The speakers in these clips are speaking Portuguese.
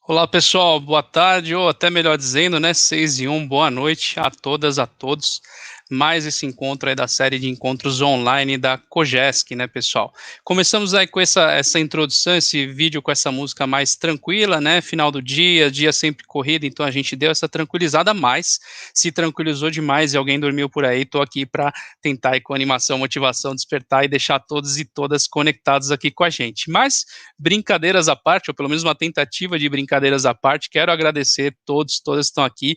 Olá pessoal, boa tarde, ou até melhor dizendo, né, 6 e 1, boa noite a todas, a todos. Mais esse encontro aí da série de encontros online da Kojesc, né, pessoal? Começamos aí com essa introdução, esse vídeo com essa música mais tranquila, né, final do dia sempre corrido, então a gente deu essa tranquilizada, mas se tranquilizou demais e alguém dormiu por aí, tô aqui para tentar aí com animação, motivação, despertar e deixar todos e todas conectados aqui com a gente. Mas brincadeiras à parte, ou pelo menos uma tentativa de brincadeiras à parte, quero agradecer todos, todas que estão aqui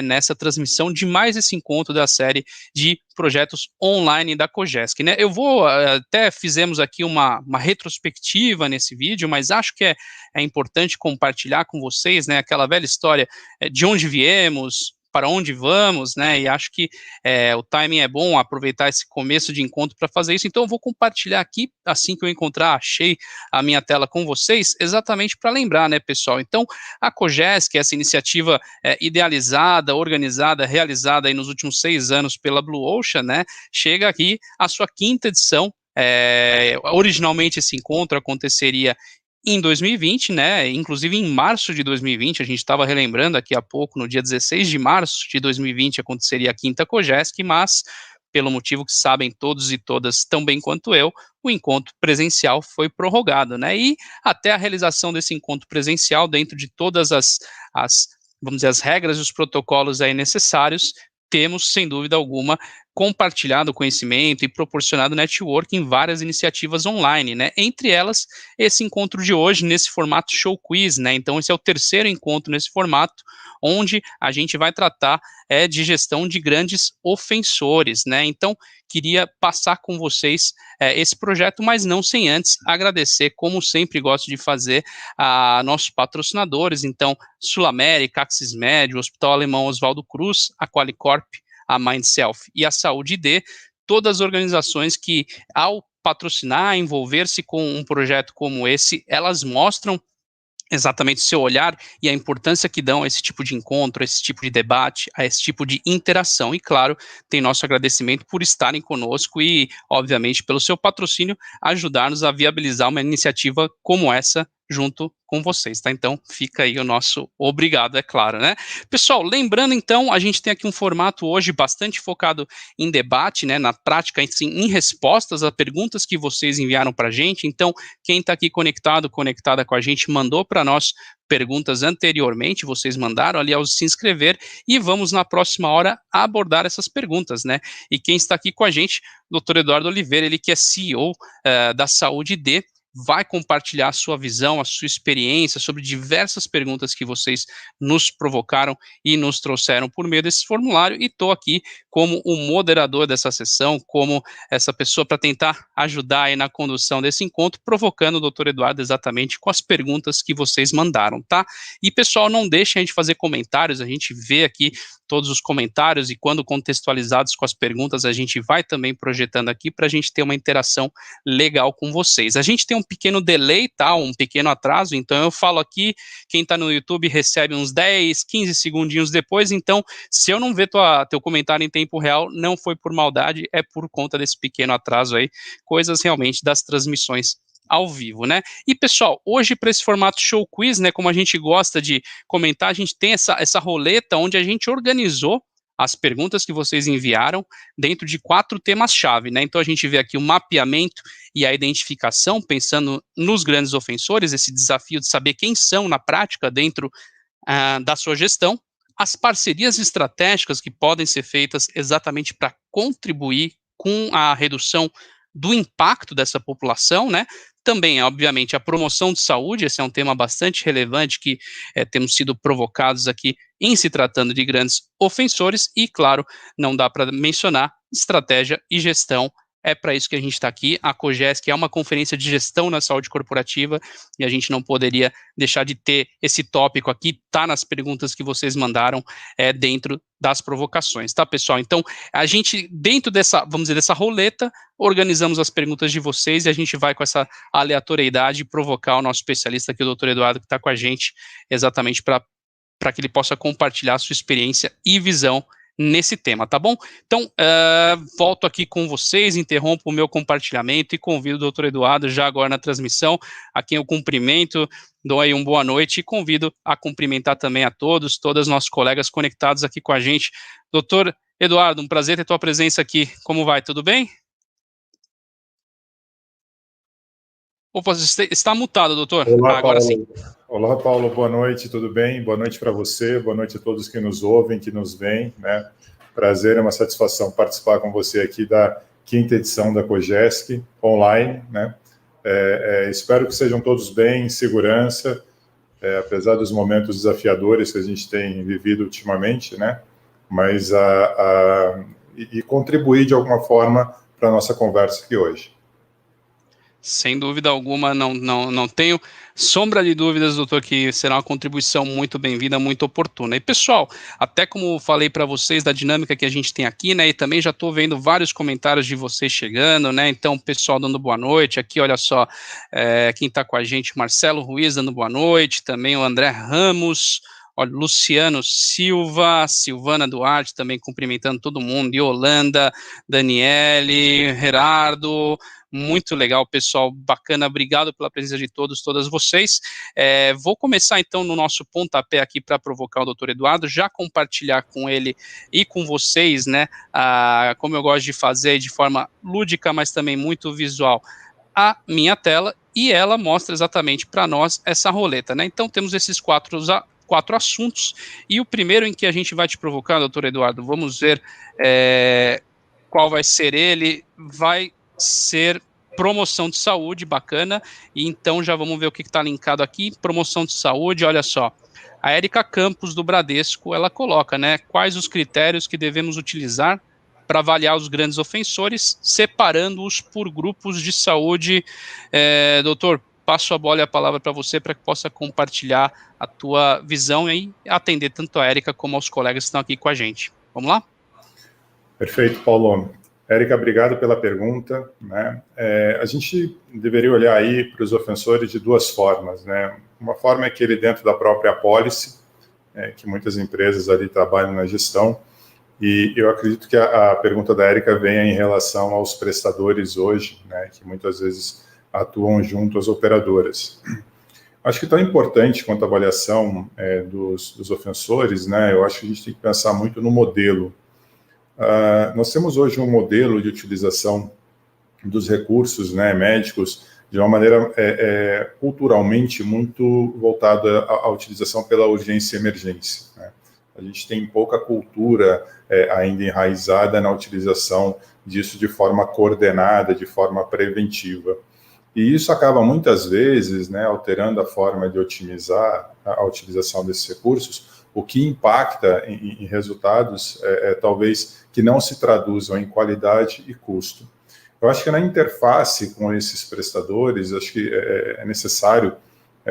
nessa transmissão de mais esse encontro da série de projetos online da Kojesc, né? Eu vou, até fizemos aqui uma retrospectiva nesse vídeo, mas acho que é importante compartilhar com vocês, né, aquela velha história de onde viemos, para onde vamos, né? E acho que o timing é bom aproveitar esse começo de encontro para fazer isso. Então, eu vou compartilhar aqui, assim que eu encontrar, achei a minha tela com vocês, exatamente para lembrar, né, pessoal? Então, a Kojesc, essa iniciativa idealizada, organizada, realizada aí nos últimos 6 anos pela Blue Ocean, né, chega aqui a sua quinta edição. Originalmente esse encontro aconteceria em 2020, né, inclusive em março de 2020, a gente estava relembrando aqui há pouco, no dia 16 de março de 2020 aconteceria a quinta Kojesc, mas pelo motivo que sabem todos e todas tão bem quanto eu, o encontro presencial foi prorrogado, né, e até a realização desse encontro presencial, dentro de todas as vamos dizer, as regras e os protocolos aí necessários, temos, sem dúvida alguma, compartilhado conhecimento e proporcionado network em várias iniciativas online, né, entre elas esse encontro de hoje nesse formato show quiz, né? Então esse é o terceiro encontro nesse formato, onde a gente vai tratar de gestão de grandes ofensores, né? Então queria passar com vocês esse projeto, mas não sem antes agradecer, como sempre gosto de fazer, a nossos patrocinadores, então Sul América, Axis Med, o Hospital Alemão Oswaldo Cruz, a Qualicorp, a MindSelf e a Saúde D, todas as organizações que, ao patrocinar, envolver-se com um projeto como esse, elas mostram exatamente o seu olhar e a importância que dão a esse tipo de encontro, a esse tipo de debate, a esse tipo de interação. E, claro, tem nosso agradecimento por estarem conosco e, obviamente, pelo seu patrocínio, ajudar-nos a viabilizar uma iniciativa como essa junto com vocês, tá? Então, fica aí o nosso obrigado, é claro, né? Pessoal, lembrando então, a gente tem aqui um formato hoje bastante focado em debate, né, na prática, assim, em respostas a perguntas que vocês enviaram para a gente. Então, quem está aqui conectado, conectada com a gente, mandou para nós perguntas anteriormente, vocês mandaram ali ao se inscrever e vamos na próxima hora abordar essas perguntas, né? E quem está aqui com a gente, Dr. Eduardo Oliveira, ele que é CEO da Saúde D, vai compartilhar a sua visão, a sua experiência sobre diversas perguntas que vocês nos provocaram e nos trouxeram por meio desse formulário, e estou aqui como o moderador dessa sessão, como essa pessoa para tentar ajudar aí na condução desse encontro, provocando o doutor Eduardo exatamente com as perguntas que vocês mandaram, tá? E pessoal, não deixem a gente fazer comentários, a gente vê aqui todos os comentários e quando contextualizados com as perguntas, a gente vai também projetando aqui para a gente ter uma interação legal com vocês. A gente tem um pequeno delay, tá? Um pequeno atraso, então eu falo aqui, quem está no YouTube recebe uns 10, 15 segundinhos depois, então se eu não ver teu comentário em tempo real, não foi por maldade, é por conta desse pequeno atraso aí, coisas realmente das transmissões ao vivo, né? E pessoal, hoje para esse formato show quiz, né, como a gente gosta de comentar, a gente tem essa roleta onde a gente organizou as perguntas que vocês enviaram dentro de 4 temas-chave, né? Então a gente vê aqui o mapeamento e a identificação, pensando nos grandes ofensores, esse desafio de saber quem são na prática dentro da sua gestão, as parcerias estratégicas que podem ser feitas exatamente para contribuir com a redução do impacto dessa população, né? Também, obviamente, a promoção de saúde, esse é um tema bastante relevante que temos sido provocados aqui em se tratando de grandes ofensores e, claro, não dá para mencionar estratégia e gestão. É para isso que a gente está aqui. A COGESC é uma conferência de gestão na saúde corporativa e a gente não poderia deixar de ter esse tópico aqui, tá nas perguntas que vocês mandaram dentro das provocações, tá, pessoal? Então, a gente, dentro dessa, vamos dizer, dessa roleta, organizamos as perguntas de vocês e a gente vai com essa aleatoriedade provocar o nosso especialista aqui, o doutor Eduardo, que está com a gente, exatamente para que ele possa compartilhar a sua experiência e visão nesse tema, tá bom? Então, volto aqui com vocês, interrompo o meu compartilhamento e convido o doutor Eduardo já agora na transmissão, a quem eu cumprimento, dou aí uma boa noite e convido a cumprimentar também a todos os nossos colegas conectados aqui com a gente. Doutor Eduardo, um prazer ter tua presença aqui. Como vai? Tudo bem? Opa, você está mutado, doutor. Olá, agora Paulo. Sim. Olá, Paulo. Boa noite, tudo bem? Boa noite para você, boa noite a todos que nos ouvem, que nos veem, né? Prazer, é uma satisfação participar com você aqui da 5ª edição da COGESC online, né? Espero que sejam todos bem, em segurança, apesar dos momentos desafiadores que a gente tem vivido ultimamente, né? Mas e contribuir de alguma forma para a nossa conversa aqui hoje. Sem dúvida alguma, não tenho sombra de dúvidas, doutor, que será uma contribuição muito bem-vinda, muito oportuna. E, pessoal, até como falei para vocês da dinâmica que a gente tem aqui, né, e também já estou vendo vários comentários de vocês chegando, né, então, pessoal dando boa noite, aqui, olha só, quem está com a gente, Marcelo Ruiz dando boa noite, também o André Ramos, olha, Luciano Silva, Silvana Duarte também cumprimentando todo mundo, Yolanda, Daniele, Gerardo, muito legal, pessoal, bacana, obrigado pela presença de todas vocês. Vou começar então no nosso pontapé aqui para provocar o doutor Eduardo, já compartilhar com ele e com vocês, né, como eu gosto de fazer de forma lúdica, mas também muito visual, a minha tela, e ela mostra exatamente para nós essa roleta, né? Então temos esses quatro assuntos, e o primeiro em que a gente vai te provocar, doutor Eduardo, vamos ver qual vai ser ele, vai ser promoção de saúde, bacana, e então já vamos ver o que está linkado aqui, promoção de saúde, olha só, a Érica Campos do Bradesco, ela coloca, né, quais os critérios que devemos utilizar para avaliar os grandes ofensores, separando-os por grupos de saúde. Doutor, passo a bola e a palavra para você para que possa compartilhar a tua visão e atender tanto a Érica como aos colegas que estão aqui com a gente. Vamos lá? Perfeito, Paulo. Érica, obrigado pela pergunta, né? A gente deveria olhar aí para os ofensores de duas formas, né? Uma forma é aquele dentro da própria apólice, que muitas empresas ali trabalham na gestão, e eu acredito que a pergunta da Érica venha em relação aos prestadores hoje, né? Que muitas vezes atuam junto às operadoras. Acho que tão importante quanto a avaliação dos ofensores, né? Eu acho que a gente tem que pensar muito no modelo. Nós temos hoje um modelo de utilização dos recursos, né, médicos de uma maneira culturalmente muito voltada à utilização pela urgência e emergência, né? A gente tem pouca cultura ainda enraizada na utilização disso de forma coordenada, de forma preventiva. E isso acaba muitas vezes, né, alterando a forma de otimizar a utilização desses recursos, o que impacta em resultados, talvez, que não se traduzam em qualidade e custo. Eu acho que na interface com esses prestadores, acho que é necessário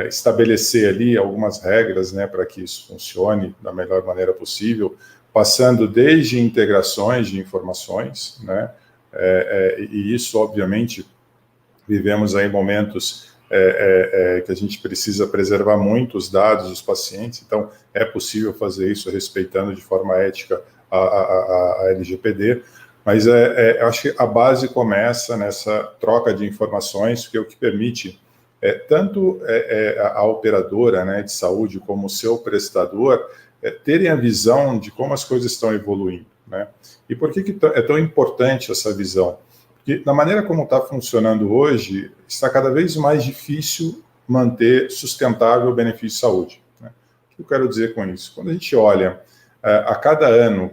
estabelecer ali algumas regras, né, para que isso funcione da melhor maneira possível, passando desde integrações de informações, né, e isso, obviamente, vivemos aí momentos que a gente precisa preservar muito os dados dos pacientes, então é possível fazer isso respeitando de forma ética a LGPD, mas eu acho que a base começa nessa troca de informações, que é o que permite tanto a operadora, né, de saúde como o seu prestador terem a visão de como as coisas estão evoluindo, né? E por que é tão importante essa visão? Porque, na maneira como está funcionando hoje, está cada vez mais difícil manter sustentável o benefício de saúde, né? O que eu quero dizer com isso? Quando a gente olha a cada ano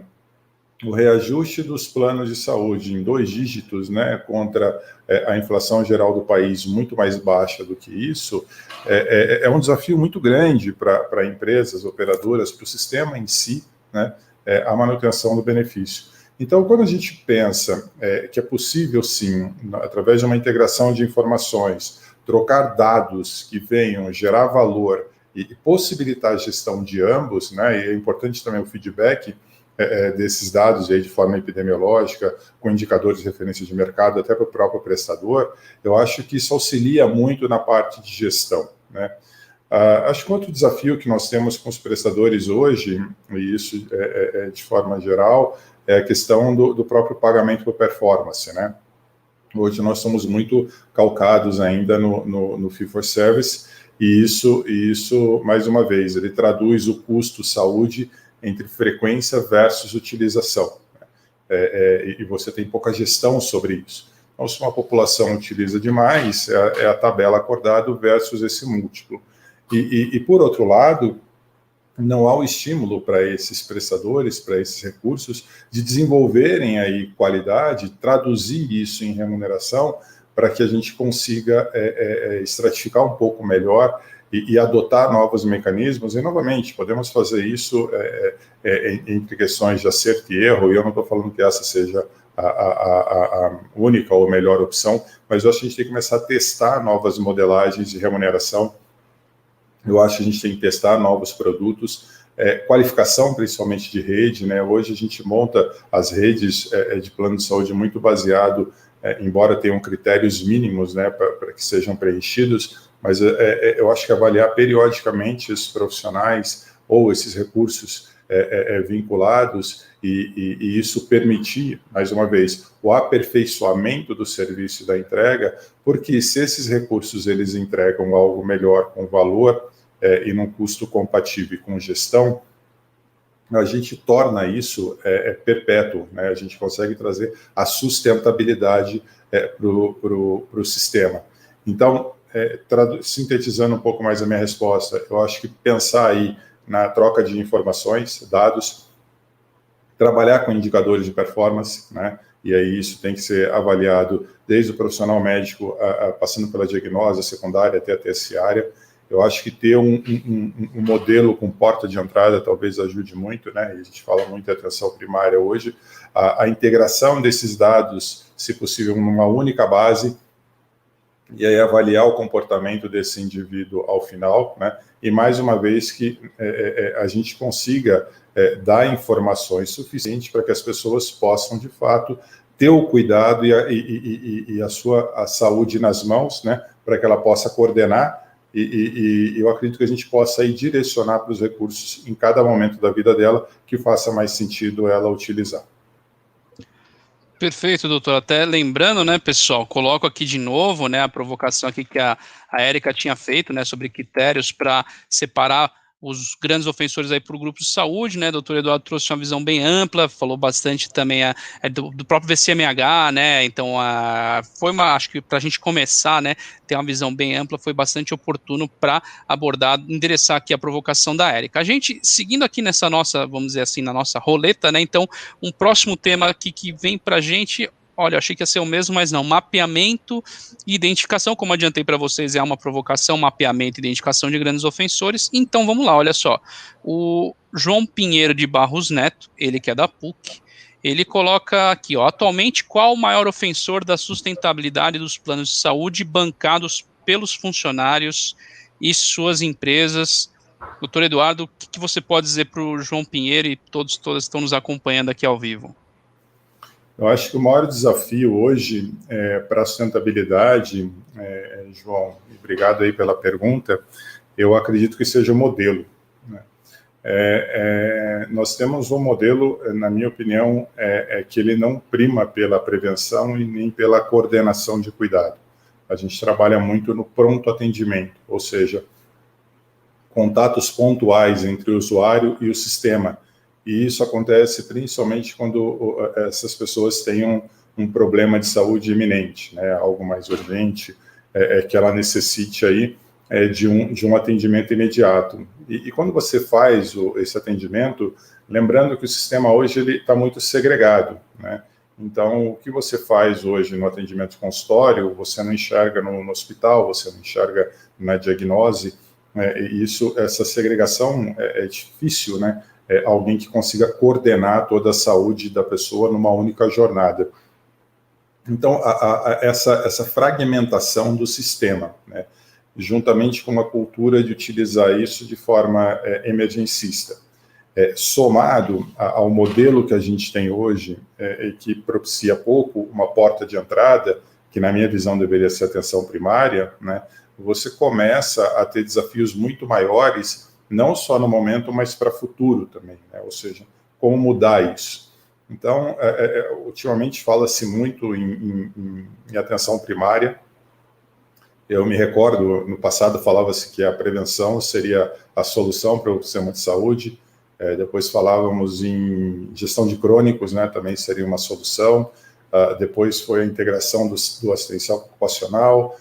o reajuste dos planos de saúde em 2 dígitos, né, contra a inflação geral do país muito mais baixa do que isso, é um desafio muito grande para empresas, operadoras, para o sistema em si, né, a manutenção do benefício. Então, quando a gente pensa que é possível, sim, através de uma integração de informações, trocar dados que venham gerar valor e possibilitar a gestão de ambos, né, e é importante também o feedback desses dados aí de forma epidemiológica, com indicadores de referência de mercado, até para o próprio prestador, eu acho que isso auxilia muito na parte de gestão, né? Acho que outro desafio que nós temos com os prestadores hoje, e isso de forma geral, é a questão do próprio pagamento por performance, né? Hoje nós somos muito calcados ainda no fee for service, e isso, mais uma vez, ele traduz o custo saúde entre frequência versus utilização. E você tem pouca gestão sobre isso. Então, se uma população utiliza demais, é a tabela acordado versus esse múltiplo. E por outro lado, não há o estímulo para esses prestadores, para esses recursos, de desenvolverem aí qualidade, traduzir isso em remuneração, para que a gente consiga estratificar um pouco melhor e adotar novos mecanismos. E, novamente, podemos fazer isso entre questões de acerto e erro, e eu não estou falando que essa seja a única ou melhor opção, mas eu acho que a gente tem que começar a testar novas modelagens de remuneração. Eu acho que a gente tem que testar novos produtos, qualificação principalmente de rede, né? Hoje a gente monta as redes de plano de saúde muito baseado, embora tenham critérios mínimos, né, para que sejam preenchidos, mas eu acho que avaliar periodicamente esses profissionais ou esses recursos vinculados e isso permitir, mais uma vez, o aperfeiçoamento do serviço e da entrega, porque se esses recursos eles entregam algo melhor com valor e num custo compatível com gestão, a gente torna isso perpétuo, né? A gente consegue trazer a sustentabilidade para o sistema. Então, sintetizando um pouco mais a minha resposta, eu acho que pensar aí na troca de informações, dados, trabalhar com indicadores de performance, né? E aí isso tem que ser avaliado desde o profissional médico, passando pela diagnose secundária até a terciária. Eu acho que ter um modelo com porta de entrada talvez ajude muito, né? E a gente fala muito de atenção primária hoje. A integração desses dados, se possível, numa única base, e aí avaliar o comportamento desse indivíduo ao final, né? E mais uma vez que a gente consiga dar informações suficientes para que as pessoas possam, de fato, ter o cuidado e a saúde nas mãos, né? Para que ela possa coordenar. E eu acredito que a gente possa aí direcionar para os recursos em cada momento da vida dela que faça mais sentido ela utilizar. Perfeito, doutor. Até lembrando, né, pessoal, coloco aqui de novo, né, a provocação aqui que a Érica tinha feito, né, sobre critérios para separar os grandes ofensores aí para o grupo de saúde, né, doutor Eduardo trouxe uma visão bem ampla, falou bastante também do próprio VCMH, né, então acho que para a gente começar, né, ter uma visão bem ampla, foi bastante oportuno para abordar, endereçar aqui a provocação da Érica. A gente, seguindo aqui nessa nossa, vamos dizer assim, na nossa roleta, né, então, um próximo tema aqui que vem para a gente, olha, eu achei que ia ser o mesmo, mas não. Mapeamento e identificação, como adiantei para vocês, é uma provocação, mapeamento e identificação de grandes ofensores. Então, vamos lá, olha só. O João Pinheiro de Barros Neto, ele que é da PUC, ele coloca aqui, ó, atualmente, qual o maior ofensor da sustentabilidade dos planos de saúde bancados pelos funcionários e suas empresas? Doutor Eduardo, o que você pode dizer para o João Pinheiro e todas estão nos acompanhando aqui ao vivo? Eu acho que o maior desafio hoje para a sustentabilidade, João, obrigado aí pela pergunta, eu acredito que seja o modelo. Né? Nós temos um modelo, na minha opinião, que ele não prima pela prevenção e nem pela coordenação de cuidado. A gente trabalha muito no pronto atendimento, ou seja, contatos pontuais entre o usuário e o sistema. E isso acontece principalmente quando essas pessoas têm um problema de saúde iminente, né, algo mais urgente, que ela necessite aí de um atendimento imediato. E quando você faz esse atendimento, lembrando que o sistema hoje está muito segregado, né? Então, o que você faz hoje no atendimento de consultório, você não enxerga no hospital, você não enxerga na diagnose, essa segregação é difícil, né? Alguém que consiga coordenar toda a saúde da pessoa numa única jornada. Então, essa fragmentação do sistema, né, juntamente com uma cultura de utilizar isso de forma emergencista, somado ao modelo que a gente tem hoje, que propicia pouco uma porta de entrada, que na minha visão deveria ser atenção primária, né, você começa a ter desafios muito maiores, não só no momento, mas para futuro também, né, ou seja, como mudar isso. Então, ultimamente fala-se muito em atenção primária. Eu me recordo, no passado falava-se que a prevenção seria a solução para o sistema de saúde, depois falávamos em gestão de crônicos, né, também seria uma solução, depois foi a integração do assistencial ocupacional,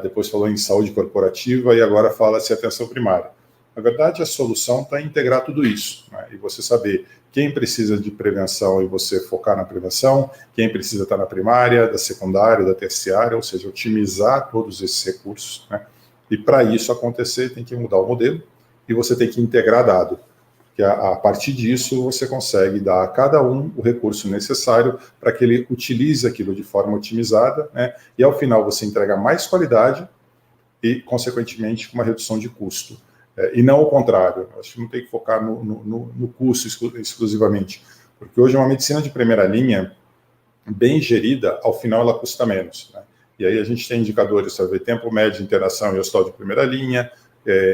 depois falou em saúde corporativa e agora fala-se atenção primária. Na verdade, a solução está em integrar tudo isso, né, e você saber quem precisa de prevenção e você focar na prevenção, quem precisa estar na primária, da secundária, da terciária, ou seja, otimizar todos esses recursos, né? E para isso acontecer, tem que mudar o modelo e você tem que integrar dado, que a partir disso você consegue dar a cada um o recurso necessário para que ele utilize aquilo de forma otimizada, né? E ao final você entrega mais qualidade e, consequentemente, uma redução de custo. E não o contrário. Acho que não tem que focar no custo exclusivamente, porque hoje uma medicina de primeira linha, bem gerida, ao final ela custa menos, né? E aí a gente tem indicadores para ver tempo médio de internação em hospital de primeira linha,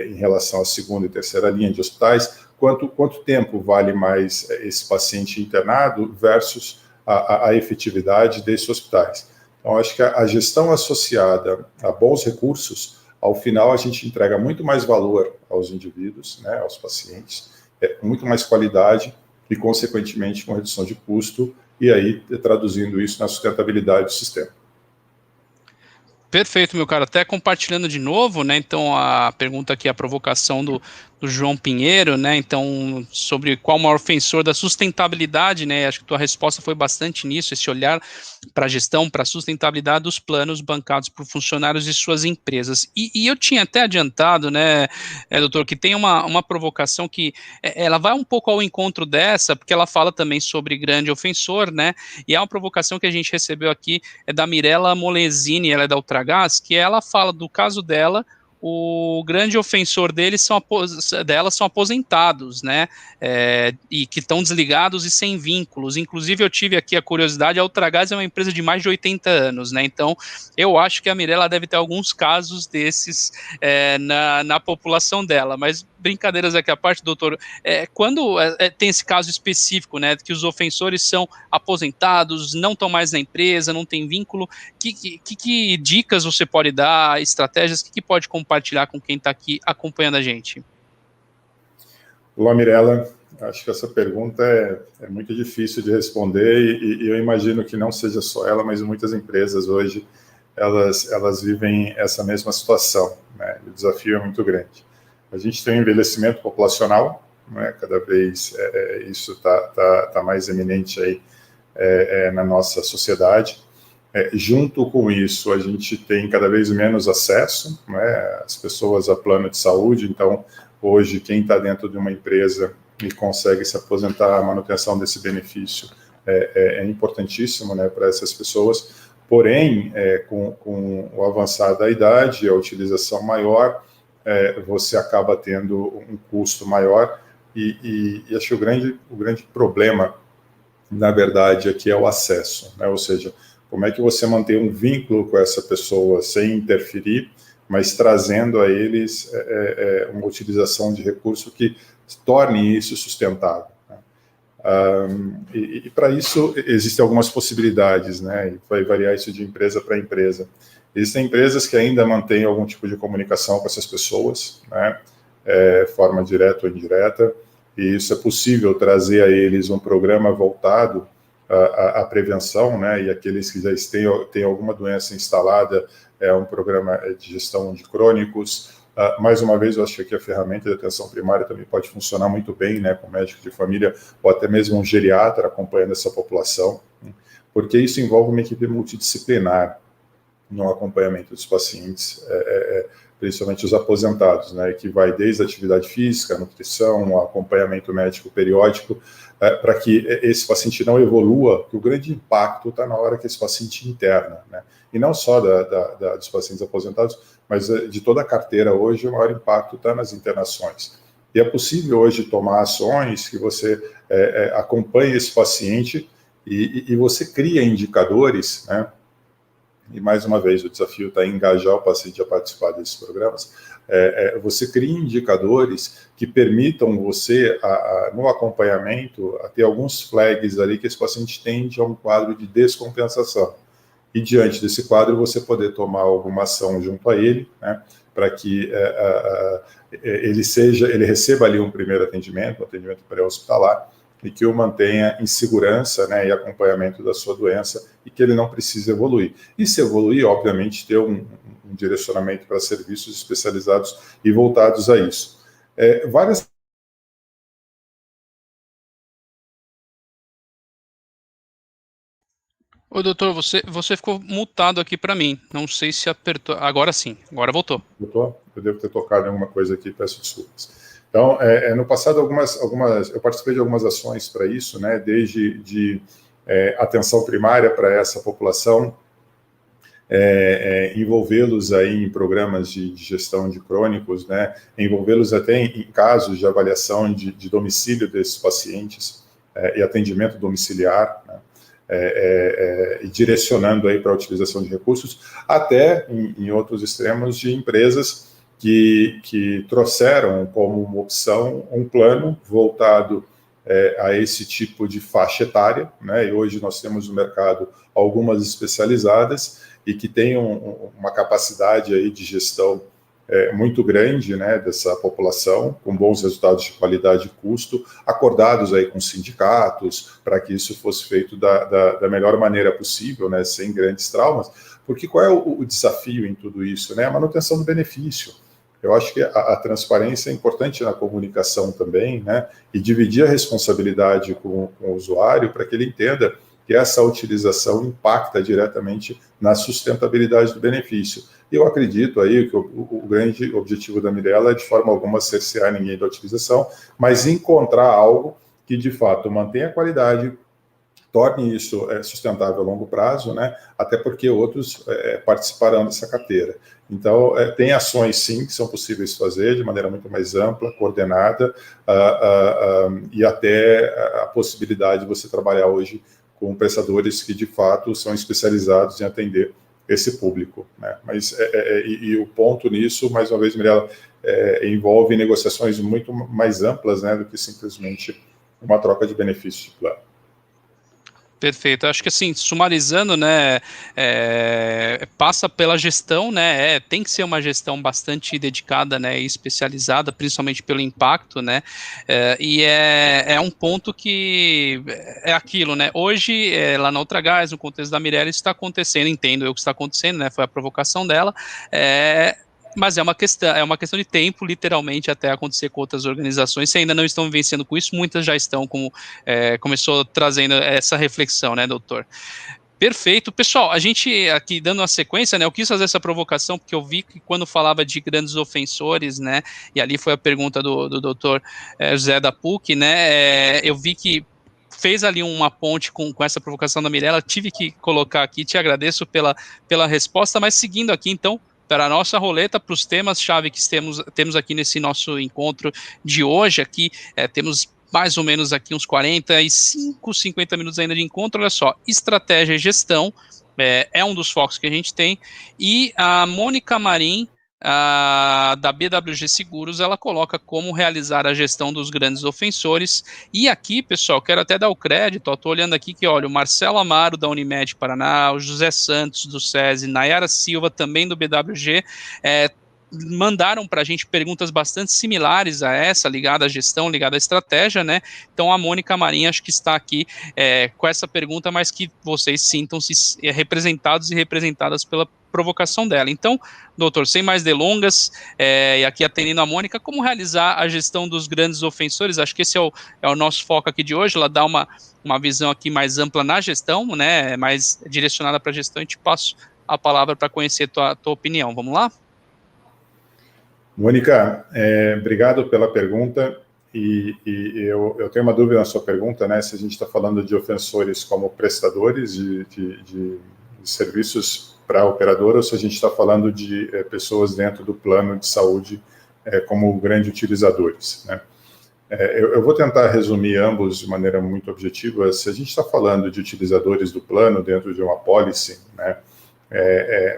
em relação à segunda e terceira linha de hospitais, quanto tempo vale mais esse paciente internado versus a efetividade desses hospitais. Então, acho que a gestão associada a bons recursos, ao final a gente entrega muito mais valor aos indivíduos, né, aos pacientes, muito mais qualidade e, consequentemente, com redução de custo, e aí traduzindo isso na sustentabilidade do sistema. Perfeito, meu cara. Até compartilhando de novo, né? Então, a pergunta aqui, a provocação do João Pinheiro, né? Então, sobre qual o maior ofensor da sustentabilidade, né? Acho que tua resposta foi bastante nisso, esse olhar para a gestão, para a sustentabilidade dos planos bancados por funcionários e suas empresas. E eu tinha até adiantado, né, doutor, que tem uma provocação que ela vai um pouco ao encontro dessa, porque ela fala também sobre grande ofensor, né? E é uma provocação que a gente recebeu aqui, é da Mirella Molesini, ela é da Ultragaz, que ela fala do caso dela, o grande ofensor delas são aposentados, né, e que estão desligados e sem vínculos. Inclusive, eu tive aqui a curiosidade, a Ultragaz é uma empresa de mais de 80 anos, né, então eu acho que a Mirella deve ter alguns casos desses na população dela, mas brincadeiras aqui à parte, doutor, quando tem esse caso específico, né, que os ofensores são aposentados, não estão mais na empresa, não tem vínculo, que dicas você pode dar, estratégias, que pode compartilhar com quem está aqui acompanhando a gente? Olá, Mirella. Acho que essa pergunta é muito difícil de responder e eu imagino que não seja só ela, mas muitas empresas hoje, elas vivem essa mesma situação, né? O desafio é muito grande. A gente tem um envelhecimento populacional, né? Cada vez isso tá mais eminente aí na nossa sociedade. Junto com isso, a gente tem cada vez menos acesso, né, as pessoas a plano de saúde. Então, hoje, quem está dentro de uma empresa e consegue se aposentar, a manutenção desse benefício é importantíssimo, né, para essas pessoas. Porém, com o avançar da idade, a utilização maior, você acaba tendo um custo maior e acho que o grande problema, na verdade, aqui é o acesso, né, ou seja, como é que você mantém um vínculo com essa pessoa sem interferir, mas trazendo a eles uma utilização de recurso que torne isso sustentável, né? E para isso existem algumas possibilidades, né? E vai variar isso de empresa para empresa. Existem empresas que ainda mantêm algum tipo de comunicação com essas pessoas, né? Forma direta ou indireta, e isso é possível trazer a eles um programa voltado a prevenção, né, e aqueles que já têm alguma doença instalada, um programa de gestão de crônicos. Mais uma vez, eu acho que a ferramenta de atenção primária também pode funcionar muito bem, né, com médico de família, ou até mesmo um geriatra acompanhando essa população, porque isso envolve uma equipe multidisciplinar no acompanhamento dos pacientes, principalmente os aposentados, né, que vai desde a atividade física, a nutrição, o acompanhamento médico periódico, para que esse paciente não evolua, que o grande impacto está na hora que esse paciente interna, né, e não só dos pacientes aposentados, mas de toda a carteira hoje, o maior impacto está nas internações. E é possível hoje tomar ações que você acompanhe esse paciente e você cria indicadores, né, e mais uma vez o desafio está em engajar o paciente a participar desses programas, você cria indicadores que permitam você, no acompanhamento, a ter alguns flags ali que esse paciente tende a um quadro de descompensação. E diante desse quadro, você poder tomar alguma ação junto a ele, né, para que ele receba ali um primeiro atendimento, um atendimento pré-hospitalar, e que o mantenha em segurança, né, e acompanhamento da sua doença, e que ele não precise evoluir. E se evoluir, obviamente, ter um direcionamento para serviços especializados e voltados a isso. Várias... Ô, doutor, você ficou mutado aqui para mim. Não sei se apertou. Agora sim, agora voltou. Voltou? Eu devo ter tocado em alguma coisa aqui, peço desculpas. Então, no passado, eu participei de algumas ações para isso, né, desde atenção primária para essa população, envolvê-los aí em programas de gestão de crônicos, né, envolvê-los até em casos de avaliação de domicílio desses pacientes e atendimento domiciliar, né, e direcionando aí para a utilização de recursos, até em outros extremos de empresas que trouxeram como uma opção um plano voltado a esse tipo de faixa etária, né? E hoje nós temos no mercado algumas especializadas e que têm uma capacidade aí de gestão muito grande, né, dessa população, com bons resultados de qualidade e custo, acordados aí com sindicatos, para que isso fosse feito da melhor maneira possível, né, sem grandes traumas, porque qual é o desafio em tudo isso, né? A manutenção do benefício. Eu acho que a transparência é importante na comunicação também, né, e dividir a responsabilidade com o usuário para que ele entenda que essa utilização impacta diretamente na sustentabilidade do benefício. E eu acredito aí que o grande objetivo da Mirella é, de forma alguma, cercear ninguém da utilização, mas encontrar algo que, de fato, mantenha a qualidade, torne isso sustentável a longo prazo, né? Até porque outros participarão dessa carteira. Então, tem ações, sim, que são possíveis fazer de maneira muito mais ampla, coordenada, e até a possibilidade de você trabalhar hoje com prestadores que, de fato, são especializados em atender esse público, né? Mas, e o ponto nisso, mais uma vez, Mirella, envolve negociações muito mais amplas, né, do que simplesmente uma troca de benefícios de plano. Perfeito. Acho que, assim, sumarizando, né, passa pela gestão, né, tem que ser uma gestão bastante dedicada, né, e especializada, principalmente pelo impacto, né, e é um ponto que é aquilo, né, hoje, lá na Ultragás, no contexto da Mirella, isso está acontecendo, entendo eu que está acontecendo, né, foi a provocação dela, mas é uma questão de tempo, literalmente, até acontecer com outras organizações. Se ainda não estão vivenciando com isso, muitas já estão, como começou trazendo essa reflexão, né, doutor? Perfeito. Pessoal, a gente aqui dando uma sequência, né, eu quis fazer essa provocação porque eu vi que quando falava de grandes ofensores, né, e ali foi a pergunta do doutor José da PUC, né, eu vi que fez ali uma ponte com essa provocação da Mirella, tive que colocar aqui, te agradeço pela resposta, mas seguindo aqui, então, para a nossa roleta, para os temas-chave que temos aqui nesse nosso encontro de hoje, aqui temos mais ou menos aqui uns 45, 50 minutos ainda de encontro. Olha só, estratégia e gestão é um dos focos que a gente tem, e a Mônica Marim, da BWG Seguros, ela coloca como realizar a gestão dos grandes ofensores. E aqui, pessoal, quero até dar o crédito, estou olhando aqui que, olha, o Marcelo Amaro, da Unimed Paraná, o José Santos, do SESI, Nayara Silva, também do BWG, mandaram para a gente perguntas bastante similares a essa, ligada à gestão, ligada à estratégia, né? Então a Mônica Marim acho que está aqui com essa pergunta, mas que vocês sintam-se representados e representadas pela provocação dela. Então, doutor, sem mais delongas, e aqui atendendo a Mônica, como realizar a gestão dos grandes ofensores? Acho que esse é o nosso foco aqui de hoje. Ela dá uma visão aqui mais ampla na gestão, né? Mais direcionada para a gestão, e te passo a palavra para conhecer tua opinião. Vamos lá? Mônica, obrigado pela pergunta, e eu tenho uma dúvida na sua pergunta, né, se a gente está falando de ofensores como prestadores de serviços para a operadora, ou se a gente está falando de pessoas dentro do plano de saúde como grandes utilizadores, né. Eu vou tentar resumir ambos de maneira muito objetiva. Se a gente está falando de utilizadores do plano dentro de uma policy, né,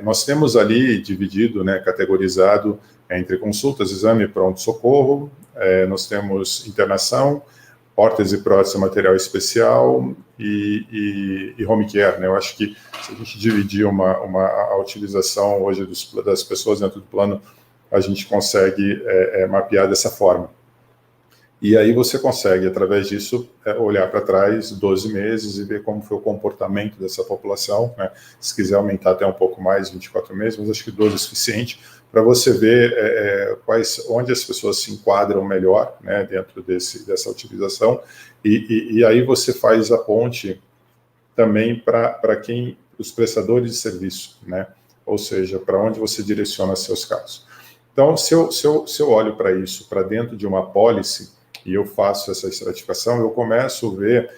Nós temos ali dividido, né, categorizado entre consultas, exame, pronto-socorro, nós temos internação, órtese, prótese, material especial e home care, né? Eu acho que se a gente dividir a utilização hoje das pessoas dentro do plano, a gente consegue mapear dessa forma. E aí você consegue, através disso, olhar para trás 12 meses e ver como foi o comportamento dessa população, né? Se quiser aumentar até um pouco mais, 24 meses, mas acho que 12 é suficiente para você ver onde as pessoas se enquadram melhor, né, dentro dessa utilização, e aí você faz a ponte também para os prestadores de serviço, né? Ou seja, para onde você direciona seus casos. Então, se eu olho para isso, para dentro de uma policy, e eu faço essa estratificação, eu começo a ver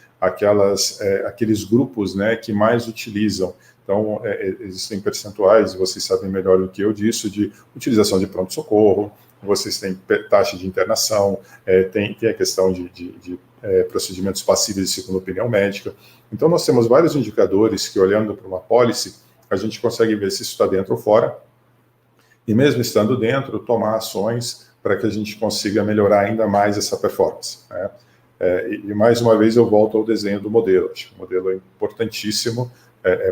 aqueles grupos, né, que mais utilizam. Então, existem percentuais, vocês sabem melhor do que eu disso, de utilização de pronto-socorro, vocês têm taxa de internação, tem a questão de procedimentos passíveis de segunda opinião médica. Então, nós temos vários indicadores que, olhando para uma policy, a gente consegue ver se isso está dentro ou fora, e mesmo estando dentro, tomar ações para que a gente consiga melhorar ainda mais essa performance, né? E mais uma vez eu volto ao desenho do modelo. Acho que o modelo é importantíssimo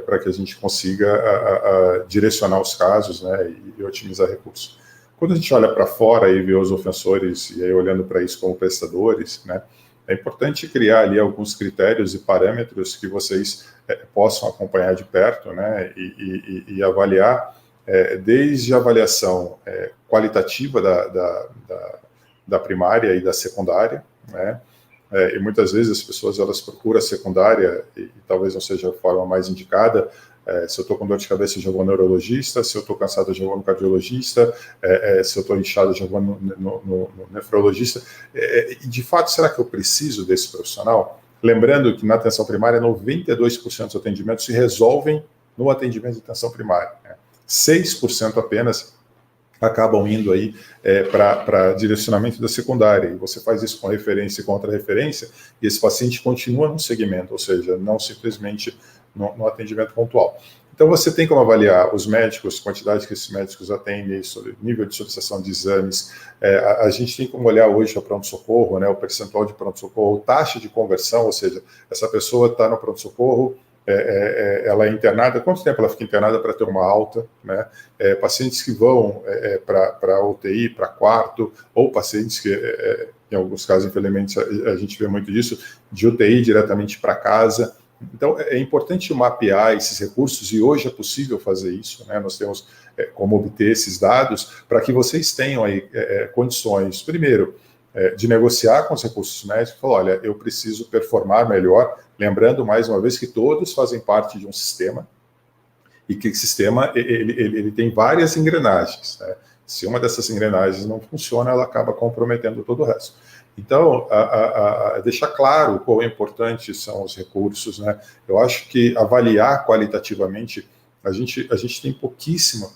para que a gente consiga direcionar os casos, né, e otimizar recursos. Quando a gente olha para fora e vê os ofensores, e aí olhando para isso como prestadores, né, é importante criar ali alguns critérios e parâmetros que vocês possam acompanhar de perto, né, e avaliar, desde a avaliação qualitativa da primária e da secundária, né, e muitas vezes as pessoas elas procuram a secundária e talvez não seja a forma mais indicada. Se eu estou com dor de cabeça, eu já vou no neurologista. Se eu estou cansado, eu já vou no cardiologista. Se eu estou inchado, eu já vou no nefrologista. E de fato, será que eu preciso desse profissional? Lembrando que na atenção primária, 92% dos atendimentos se resolvem no atendimento de atenção primária, né? 6% apenas acabam indo aí para direcionamento da secundária, e você faz isso com referência e contra-referência, e esse paciente continua no segmento, ou seja, não simplesmente no atendimento pontual. Então você tem como avaliar os médicos, quantidade que esses médicos atendem, nível de solicitação de exames, a gente tem como olhar hoje o pronto-socorro, né, o percentual de pronto-socorro, taxa de conversão, ou seja, essa pessoa está no pronto-socorro, ela é internada, quanto tempo ela fica internada para ter uma alta, né? Pacientes que vão para UTI, para quarto, ou pacientes que, em alguns casos, infelizmente, a gente vê muito disso, de UTI diretamente para casa. Então, é importante mapear esses recursos, e hoje é possível fazer isso, né? Nós temos como obter esses dados para que vocês tenham aí condições, primeiro, de negociar com os recursos médicos, falar, olha, eu preciso performar melhor, lembrando mais uma vez que todos fazem parte de um sistema, e que esse sistema ele tem várias engrenagens, né? Se uma dessas engrenagens não funciona, ela acaba comprometendo todo o resto. Então, deixar claro quão importantes são os recursos, né? Eu acho que avaliar qualitativamente, a gente tem pouquíssima,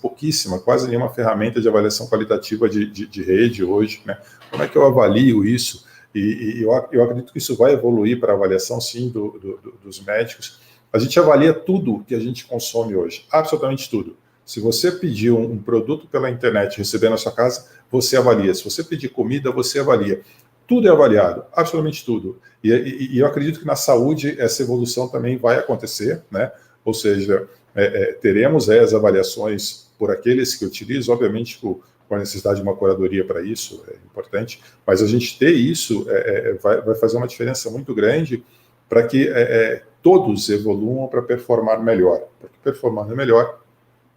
quase nenhuma ferramenta de avaliação qualitativa de rede hoje, né? Como é que eu avalio isso? E eu acredito que isso vai evoluir para a avaliação, sim, dos médicos. A gente avalia tudo que a gente consome hoje, absolutamente tudo. Se você pedir um produto pela internet e receber na sua casa, você avalia. Se você pedir comida, você avalia. Tudo é avaliado, absolutamente tudo. E eu acredito que na saúde essa evolução também vai acontecer, né? Ou seja, teremos as avaliações por aqueles que utilizam, obviamente com a necessidade de uma curadoria para isso, é importante, mas a gente ter isso vai fazer uma diferença muito grande para que todos evoluam para performar melhor. Porque performando melhor,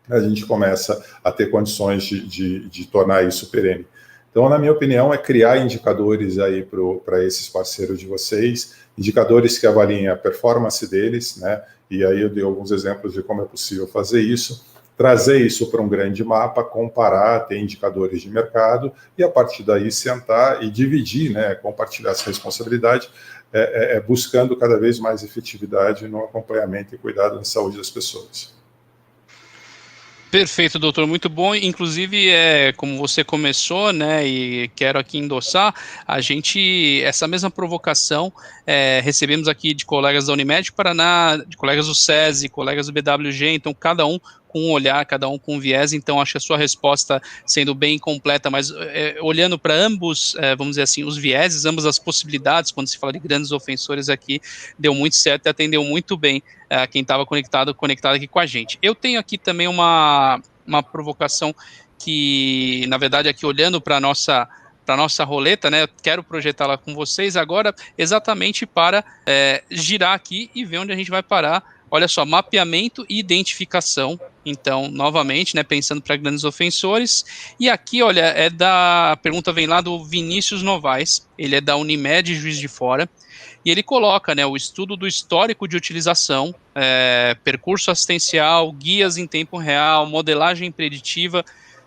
a gente começa a ter condições de tornar isso perene. Então, na minha opinião, é criar indicadores aí para esses parceiros de vocês, indicadores que avaliem a performance deles, né? E aí eu dei alguns exemplos de como é possível fazer isso, trazer isso para um grande mapa, comparar, ter indicadores de mercado, e a partir daí sentar e dividir, né? Compartilhar essa responsabilidade, buscando cada vez mais efetividade no acompanhamento e cuidado da saúde das pessoas. Perfeito, doutor, muito bom. Inclusive, como você começou, né, e quero aqui endossar, essa mesma provocação, recebemos aqui de colegas da Unimed Paraná, de colegas do SESI, colegas do BWG, então cada um com um olhar, cada um com um viés, então acho que a sua resposta sendo bem completa, mas olhando para ambos, vamos dizer assim, os vieses, ambas as possibilidades, quando se fala de grandes ofensores aqui, deu muito certo e atendeu muito bem quem estava conectado aqui com a gente. Eu tenho aqui também uma provocação que, na verdade, aqui olhando para a nossa roleta, né, eu quero projetá-la com vocês agora, exatamente para girar aqui e ver onde a gente vai parar. Olha só, mapeamento e identificação. Então, novamente, né, pensando para grandes ofensores. E aqui, olha, a pergunta vem lá do Vinícius Novaes, ele é da Unimed Juiz de Fora, e ele coloca, né, o estudo do histórico de utilização, percurso assistencial, guias em tempo real, modelagem preditiva,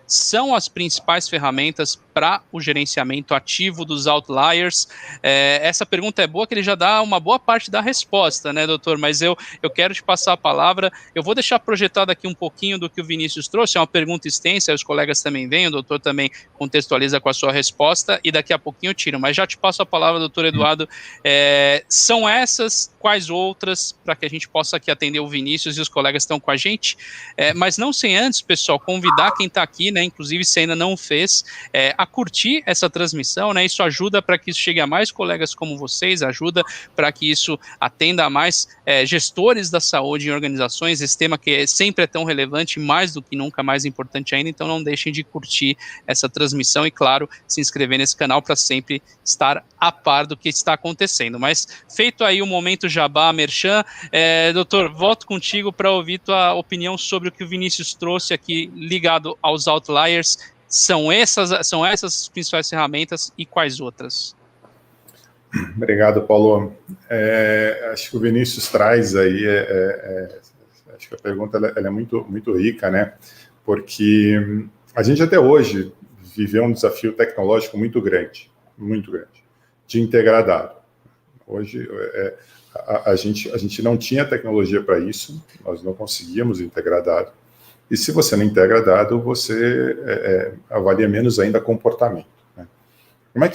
são as principais ferramentas para o gerenciamento ativo dos outliers. Essa pergunta é boa, que ele já dá uma boa parte da resposta, né, doutor? Mas eu quero te passar a palavra. Eu vou deixar projetado aqui um pouquinho do que o Vinícius trouxe, é uma pergunta extensa, os colegas também vêm, o doutor também contextualiza com a sua resposta, e daqui a pouquinho eu tiro. Mas já te passo a palavra, doutor Eduardo. São essas, quais outras, para que a gente possa aqui atender o Vinícius e os colegas estão com a gente? Mas não sem antes, pessoal, convidar quem está aqui, né, inclusive se ainda não fez, a curtir essa transmissão, né, isso ajuda para que isso chegue a mais colegas como vocês, ajuda para que isso atenda a mais gestores da saúde em organizações, esse tema que sempre é tão relevante, mais do que nunca, mais importante ainda, então não deixem de curtir essa transmissão e, claro, se inscrever nesse canal para sempre estar a par do que está acontecendo. Mas feito aí o momento jabá, merchan, doutor, volto contigo para ouvir tua opinião sobre o que o Vinícius trouxe aqui ligado aos outliers. São essas as principais ferramentas e quais outras? Obrigado, Paulo. Acho que o Vinícius traz aí, acho que a pergunta ela é muito, muito rica, né? Porque a gente até hoje viveu um desafio tecnológico muito grande, de integrar dado. Hoje, a gente não tinha tecnologia para isso, nós não conseguíamos integrar dado. E se você não integra dado, você avalia menos ainda comportamento. Né?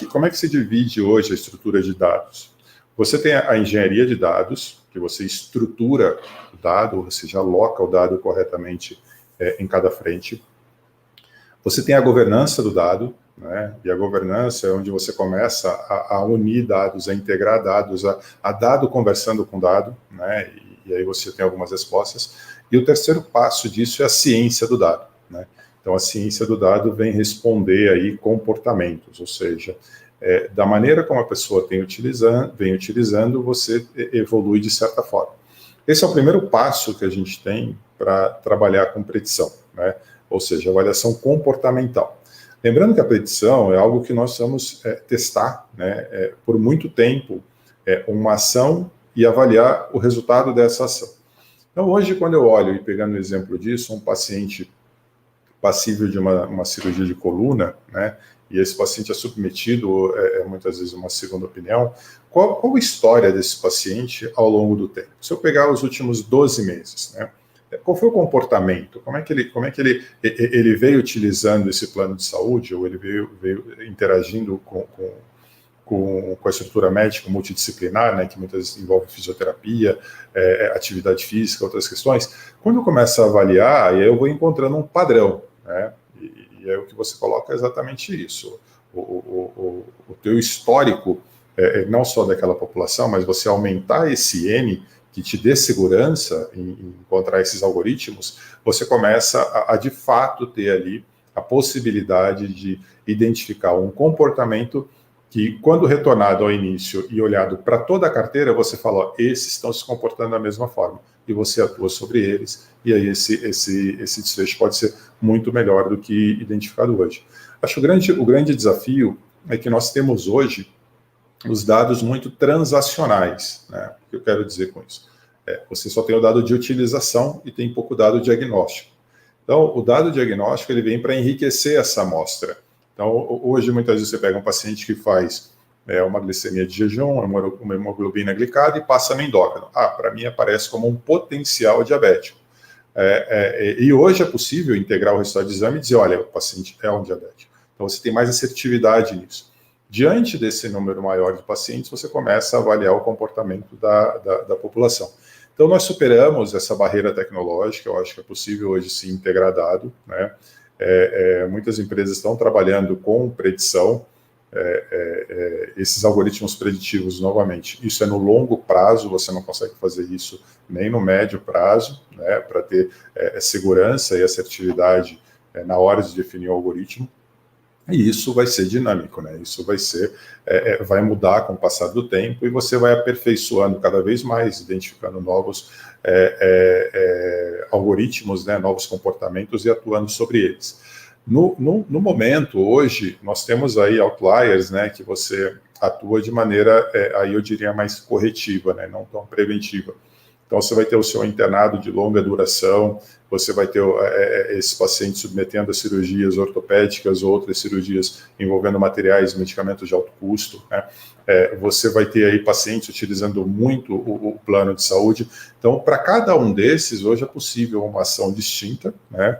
Como é que se divide hoje a estrutura de dados? Você tem a engenharia de dados, que você estrutura o dado, você já aloca o dado corretamente em cada frente. Você tem a governança do dado, né? E a governança é onde você começa a unir dados, a integrar dados, a dado conversando com dado, né? E aí você tem algumas respostas. E o terceiro passo disso é a ciência do dado, né? Então, a ciência do dado vem responder aí comportamentos, ou seja, da maneira como a pessoa vem utilizando, você evolui de certa forma. Esse é o primeiro passo que a gente tem para trabalhar com predição, né? Ou seja, avaliação comportamental. Lembrando que a predição é algo que nós vamos testar, né, por muito tempo, uma ação e avaliar o resultado dessa ação. Então, hoje, quando eu olho, e pegando o exemplo disso, um paciente passível de uma cirurgia de coluna, né, e esse paciente é submetido, muitas vezes, a uma segunda opinião, qual a história desse paciente ao longo do tempo? Se eu pegar os últimos 12 meses, né, qual foi o comportamento? Como é que ele veio utilizando esse plano de saúde, ou ele veio interagindo com a estrutura médica multidisciplinar, né, que muitas vezes envolve fisioterapia, atividade física, outras questões? Quando eu começo a avaliar, aí eu vou encontrando um padrão, né? E aí o que você coloca é exatamente isso. O teu histórico, não só daquela população, mas você aumentar esse N, que te dê segurança em encontrar esses algoritmos, você começa a de fato ter ali a possibilidade de identificar um comportamento que, quando retornado ao início e olhado para toda a carteira, você fala, ó, esses estão se comportando da mesma forma, e você atua sobre eles, e aí esse desfecho pode ser muito melhor do que identificado hoje. Acho que o grande desafio é que nós temos hoje os dados muito transacionais, né? O que eu quero dizer com isso? Você só tem o dado de utilização e tem pouco dado diagnóstico. Então, o dado diagnóstico ele vem para enriquecer essa amostra. Então, hoje, muitas vezes, você pega um paciente que faz uma glicemia de jejum, uma hemoglobina glicada e passa no endócrino. Para mim, aparece como um potencial diabético. E hoje é possível integrar o resultado do exame e dizer, olha, o paciente é um diabético. Então, você tem mais assertividade nisso. Diante desse número maior de pacientes, você começa a avaliar o comportamento da população. Então, nós superamos essa barreira tecnológica, eu acho que é possível hoje sim integrar dado, né? Muitas empresas estão trabalhando com predição, esses algoritmos preditivos, novamente, isso é no longo prazo, você não consegue fazer isso nem no médio prazo, né, para ter segurança e assertividade na hora de definir o algoritmo, e isso vai ser dinâmico, né, isso vai mudar com o passar do tempo, e você vai aperfeiçoando cada vez mais, identificando novos algoritmos, né, novos comportamentos e atuando sobre eles. No momento, hoje, nós temos aí outliers, né, que você atua de maneira, aí eu diria, mais corretiva, né, não tão preventiva. Então, você vai ter o seu internado de longa duração, você vai ter esses pacientes submetendo a cirurgias ortopédicas ou outras cirurgias envolvendo materiais e medicamentos de alto custo, né? Você vai ter aí pacientes utilizando muito o plano de saúde. Então, para cada um desses, hoje é possível uma ação distinta, né?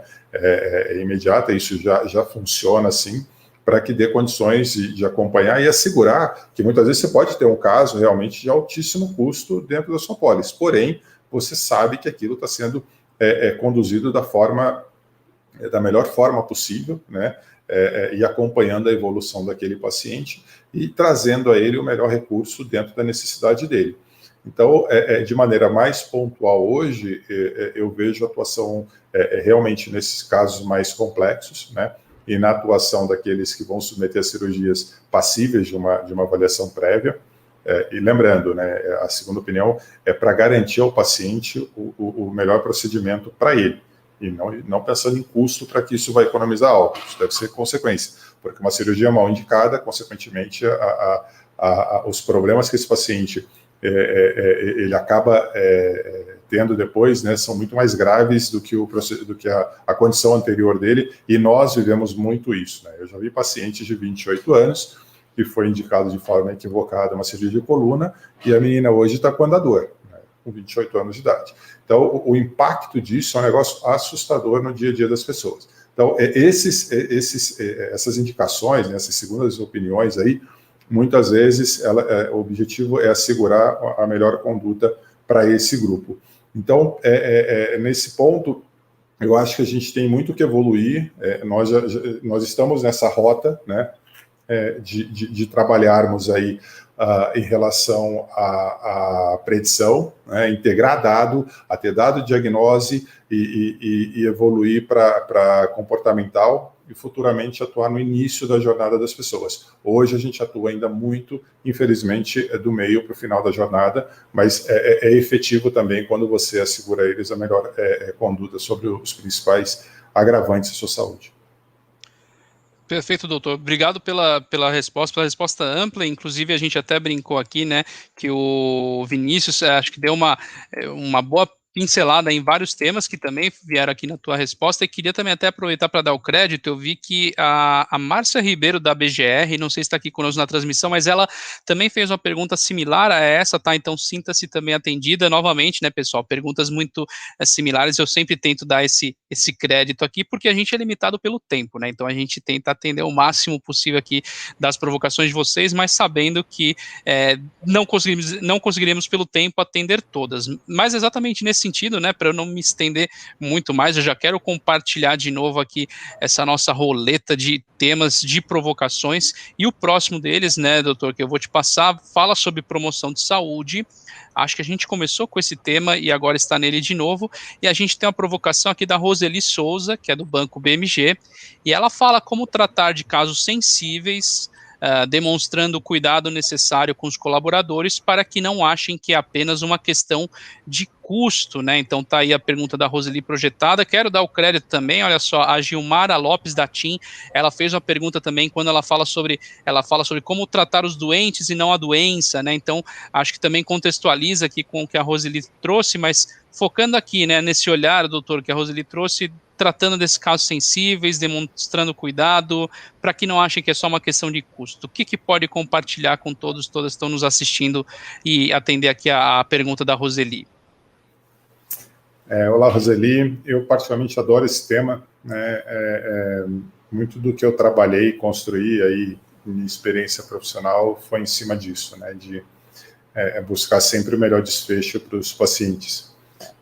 Imediata, isso já funciona assim, para que dê condições de acompanhar e assegurar que muitas vezes você pode ter um caso realmente de altíssimo custo dentro da sua pólice, porém, você sabe que aquilo está sendo conduzido da melhor forma possível, né? E acompanhando a evolução daquele paciente e trazendo a ele o melhor recurso dentro da necessidade dele. Então, de maneira mais pontual hoje, eu vejo atuação realmente nesses casos mais complexos, né? E na atuação daqueles que vão submeter a cirurgias passíveis de uma avaliação prévia. E lembrando, né, a segunda opinião é para garantir ao paciente o melhor procedimento para ele, e não pensando em custo para que isso vai economizar algo. Isso deve ser consequência, porque uma cirurgia mal indicada, consequentemente, os problemas que esse paciente ele acaba tendo depois, né, são muito mais graves do que a condição anterior dele, e nós vivemos muito isso, né? Eu já vi pacientes de 28 anos que foi indicado de forma equivocada uma cirurgia de coluna, e a menina hoje está com andador, né, com 28 anos de idade. Então, o impacto disso é um negócio assustador no dia a dia das pessoas. Então, essas indicações, né, essas segundas opiniões aí, muitas vezes o objetivo é assegurar a melhor conduta para esse grupo. Então, nesse ponto, eu acho que a gente tem muito que evoluir, nós estamos nessa rota, né, de trabalharmos aí em relação à predição, né, integrar dado, a ter dado diagnose e evoluir para comportamental e futuramente atuar no início da jornada das pessoas. Hoje a gente atua ainda muito, infelizmente, do meio para o final da jornada, mas é efetivo também quando você assegura a eles a melhor conduta sobre os principais agravantes da sua saúde. Perfeito, doutor. Obrigado pela resposta ampla. Inclusive, a gente até brincou aqui, né, que o Vinícius, acho que deu uma boa pincelada em vários temas que também vieram aqui na tua resposta, e queria também até aproveitar para dar o crédito. Eu vi que a Márcia Ribeiro da BGR, não sei se está aqui conosco na transmissão, mas ela também fez uma pergunta similar a essa, tá? Então sinta-se também atendida novamente, né, pessoal? Perguntas muito similares, eu sempre tento dar esse crédito aqui, porque a gente é limitado pelo tempo, né? Então a gente tenta atender o máximo possível aqui das provocações de vocês, mas sabendo que não conseguiremos pelo tempo atender todas. Mas exatamente nesse sentido, né, para eu não me estender muito mais, eu já quero compartilhar de novo aqui essa nossa roleta de temas de provocações, e o próximo deles, né, doutor, que eu vou te passar, fala sobre promoção de saúde. Acho que a gente começou com esse tema e agora está nele de novo, e a gente tem uma provocação aqui da Roseli Souza, que é do Banco BMG, e ela fala como tratar de casos sensíveis, demonstrando o cuidado necessário com os colaboradores para que não achem que é apenas uma questão de custo, né? Então tá aí a pergunta da Roseli projetada. Quero dar o crédito também, olha só, a Gilmara Lopes da TIM, ela fez uma pergunta também quando ela fala sobre como tratar os doentes e não a doença, né? Então acho que também contextualiza aqui com o que a Roseli trouxe, mas focando aqui, né, nesse olhar, doutor, que a Roseli trouxe, tratando desses casos sensíveis, demonstrando cuidado, para que não achem que é só uma questão de custo. O que pode compartilhar com todas que estão nos assistindo e atender aqui a pergunta da Roseli? Olá, Roseli. Eu particularmente adoro esse tema, né? Muito do que eu trabalhei e construí aí, minha experiência profissional foi em cima disso, né? De buscar sempre o melhor desfecho para os pacientes.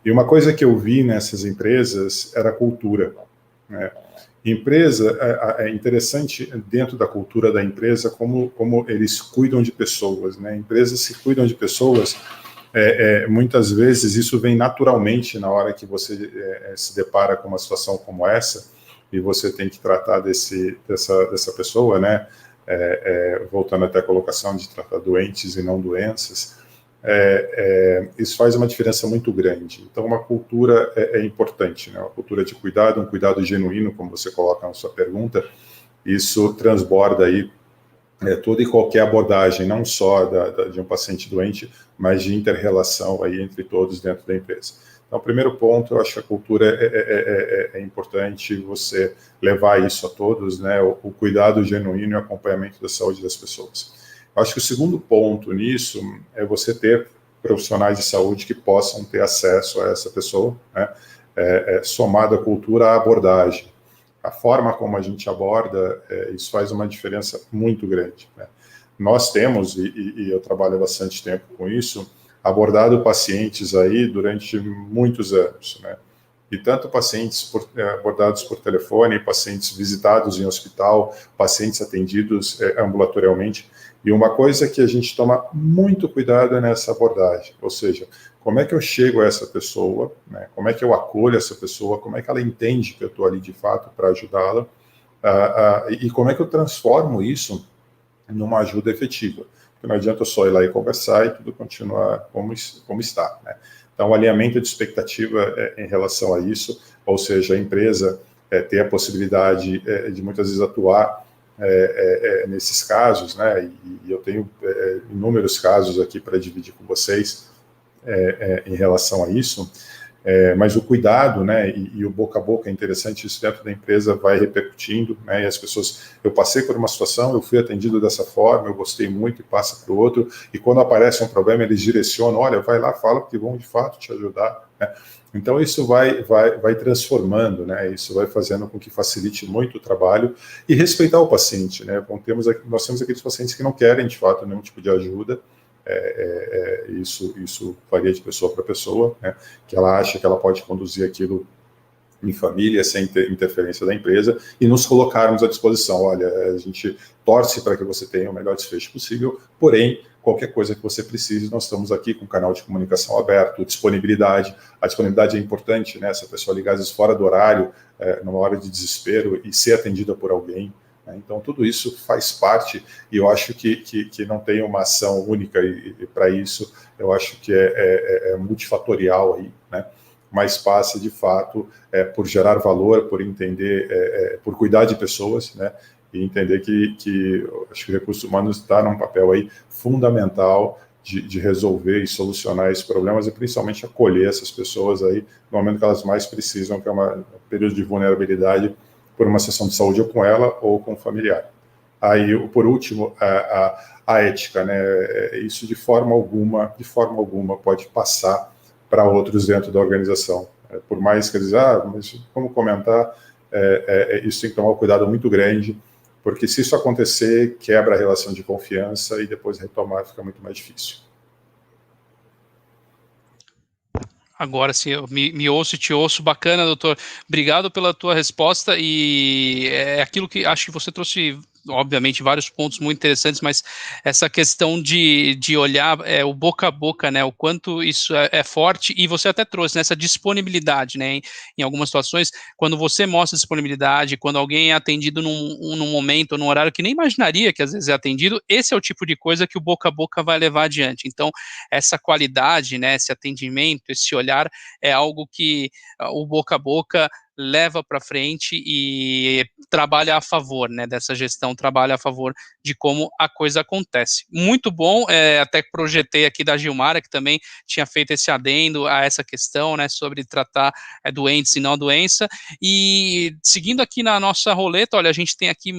E uma coisa que eu vi nessas empresas era a cultura, né? Empresa, é interessante dentro da cultura da empresa como eles cuidam de pessoas, né? Empresas se cuidam de pessoas, muitas vezes isso vem naturalmente na hora que você se depara com uma situação como essa e você tem que tratar dessa pessoa, né? Voltando até a colocação de tratar doentes e não doenças, isso faz uma diferença muito grande. Então, uma cultura é importante, né? Uma cultura de cuidado, um cuidado genuíno, como você coloca na sua pergunta, isso transborda aí toda e qualquer abordagem, não só de um paciente doente, mas de inter-relação aí entre todos dentro da empresa. Então, o primeiro ponto, eu acho que a cultura é importante você levar isso a todos, né? O cuidado genuíno e o acompanhamento da saúde das pessoas. Eu acho que o segundo ponto nisso é você ter profissionais de saúde que possam ter acesso a essa pessoa, né? Somado à cultura, à abordagem. A forma como a gente aborda, isso faz uma diferença muito grande, né? Nós temos, e eu trabalho há bastante tempo com isso, abordado pacientes aí durante muitos anos, né? E tanto pacientes abordados por telefone, pacientes visitados em hospital, pacientes atendidos ambulatorialmente. E uma coisa que a gente toma muito cuidado é nessa abordagem, ou seja, como é que eu chego a essa pessoa, né? Como é que eu acolho essa pessoa, como é que ela entende que eu estou ali de fato para ajudá-la, e como é que eu transformo isso numa ajuda efetiva. Porque não adianta eu só ir lá e conversar e tudo continuar como está, né? Então, o alinhamento de expectativa em relação a isso, ou seja, a empresa ter a possibilidade de muitas vezes atuar nesses casos, né? E eu tenho inúmeros casos aqui para dividir com vocês em relação a isso. Mas o cuidado, né, e o boca a boca é interessante, isso dentro da empresa vai repercutindo, né, e as pessoas, eu passei por uma situação, eu fui atendido dessa forma, eu gostei muito e passa para o outro, e quando aparece um problema eles direcionam, olha, vai lá, fala que vão de fato te ajudar, né? Então isso vai transformando, né, isso vai fazendo com que facilite muito o trabalho e respeitar o paciente, né, nós temos aqueles pacientes que não querem de fato nenhum tipo de ajuda, isso varia de pessoa para pessoa, né, que ela acha que ela pode conduzir aquilo em família, sem interferência da empresa, e nos colocarmos à disposição. Olha, a gente torce para que você tenha o melhor desfecho possível, porém, qualquer coisa que você precise, nós estamos aqui com o canal de comunicação aberto, disponibilidade. A disponibilidade é importante, né? Se a pessoa ligar às vezes fora do horário, numa hora de desespero, e ser atendida por alguém. Então, tudo isso faz parte, e eu acho que não tem uma ação única para isso, eu acho que é multifatorial aí, né? Mas passa, de fato, por gerar valor, por entender, por cuidar de pessoas, né? E entender que acho que o recurso humano está num papel aí fundamental de resolver e solucionar esses problemas e principalmente acolher essas pessoas aí no momento que elas mais precisam, que é um período de vulnerabilidade, por uma sessão de saúde ou com ela ou com o familiar. Aí, por último, a ética, né? Isso de forma alguma pode passar para outros dentro da organização. Por mais que eles, mas como comentar, isso tem que tomar um cuidado muito grande, porque se isso acontecer, quebra a relação de confiança e depois retomar fica muito mais difícil. Agora sim, eu me ouço e te ouço. Bacana, doutor. Obrigado pela tua resposta, e é aquilo que acho que você trouxe, obviamente, vários pontos muito interessantes, mas essa questão de olhar o boca a boca, né, o quanto isso é forte, e você até trouxe nessa disponibilidade, né, em algumas situações, quando você mostra disponibilidade, quando alguém é atendido num momento, num horário que nem imaginaria que às vezes é atendido, esse é o tipo de coisa que o boca a boca vai levar adiante. Então, essa qualidade, né, esse atendimento, esse olhar é algo que o boca a boca leva para frente e trabalha a favor, né, dessa gestão, trabalha a favor de como a coisa acontece. Muito bom, até projetei aqui da Gilmara, que também tinha feito esse adendo a essa questão, né, sobre tratar doentes e não a doença. E seguindo aqui na nossa roleta, olha, a gente tem aqui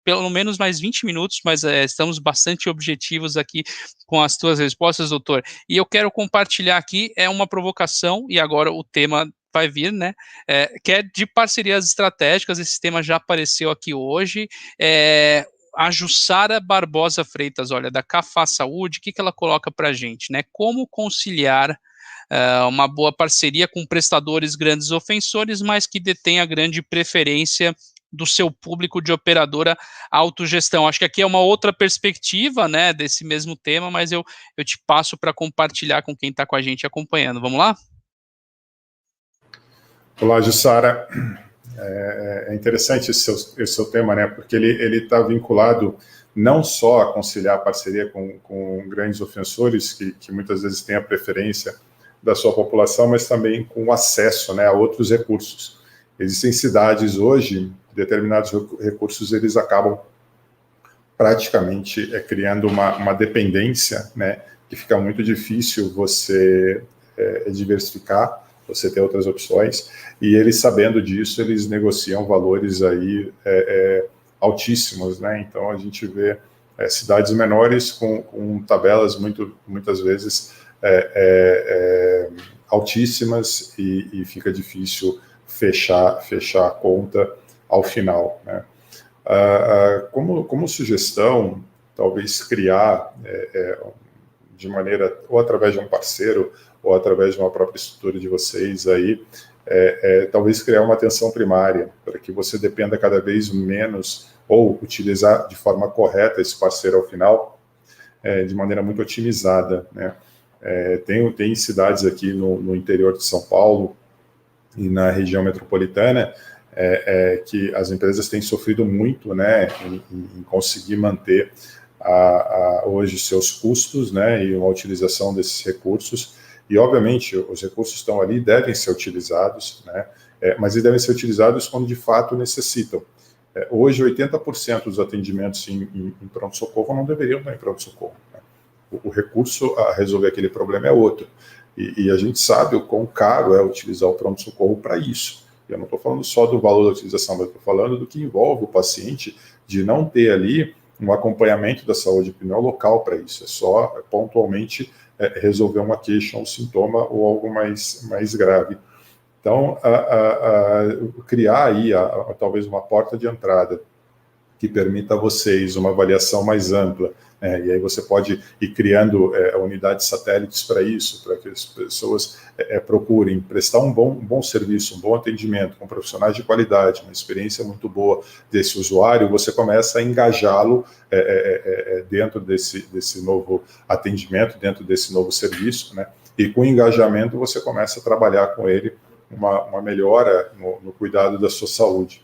pelo menos mais 20 minutos, mas estamos bastante objetivos aqui com as tuas respostas, doutor. E eu quero compartilhar aqui, uma provocação, e agora o tema vai vir, né, que é de parcerias estratégicas. Esse tema já apareceu aqui hoje, a Jussara Barbosa Freitas, olha, da Cafá Saúde, o que ela coloca para a gente, né? Como conciliar uma boa parceria com prestadores grandes ofensores, mas que detém a grande preferência do seu público de operadora autogestão. Acho que aqui é uma outra perspectiva, né, desse mesmo tema, mas eu te passo para compartilhar com quem está com a gente acompanhando. Vamos lá? Olá, Jussara. É interessante esse seu tema, né? Porque ele está vinculado não só a conciliar a parceria com grandes ofensores, que muitas vezes têm a preferência da sua população, mas também com o acesso, né, a outros recursos. Existem cidades hoje, determinados recursos eles acabam praticamente criando uma dependência, né, que fica muito difícil você diversificar, você ter outras opções, e eles, sabendo disso, eles negociam valores aí altíssimos, né? Então a gente vê cidades menores com tabelas muitas vezes altíssimas e fica difícil fechar a conta ao final, né? Como sugestão, talvez criar de maneira, ou através de um parceiro, ou através de uma própria estrutura de vocês aí, talvez criar uma atenção primária, para que você dependa cada vez menos, ou utilizar de forma correta esse parceiro ao final, de maneira muito otimizada, né? Tem cidades aqui no interior de São Paulo e na região metropolitana que as empresas têm sofrido muito, né, em conseguir manter hoje seus custos, né, e a utilização desses recursos. E, obviamente, os recursos estão ali, devem ser utilizados, né, mas eles devem ser utilizados quando de fato necessitam. Hoje, 80% dos atendimentos em pronto-socorro não deveriam estar em pronto-socorro, né? O recurso a resolver aquele problema é outro. E a gente sabe o quão caro é utilizar o pronto-socorro para isso. Eu não estou falando só do valor da utilização, mas estou falando do que envolve o paciente de não ter ali um acompanhamento da saúde local para isso. É só pontualmente resolver uma queixa, um sintoma ou algo mais grave. Então, criar aí talvez uma porta de entrada que permita a vocês uma avaliação mais ampla, e aí você pode ir criando unidades satélites para isso, para que as pessoas procurem prestar um bom serviço, um bom atendimento, com profissionais de qualidade, uma experiência muito boa desse usuário, você começa a engajá-lo dentro desse novo atendimento, dentro desse novo serviço, né? E com o engajamento você começa a trabalhar com ele uma melhora no cuidado da sua saúde.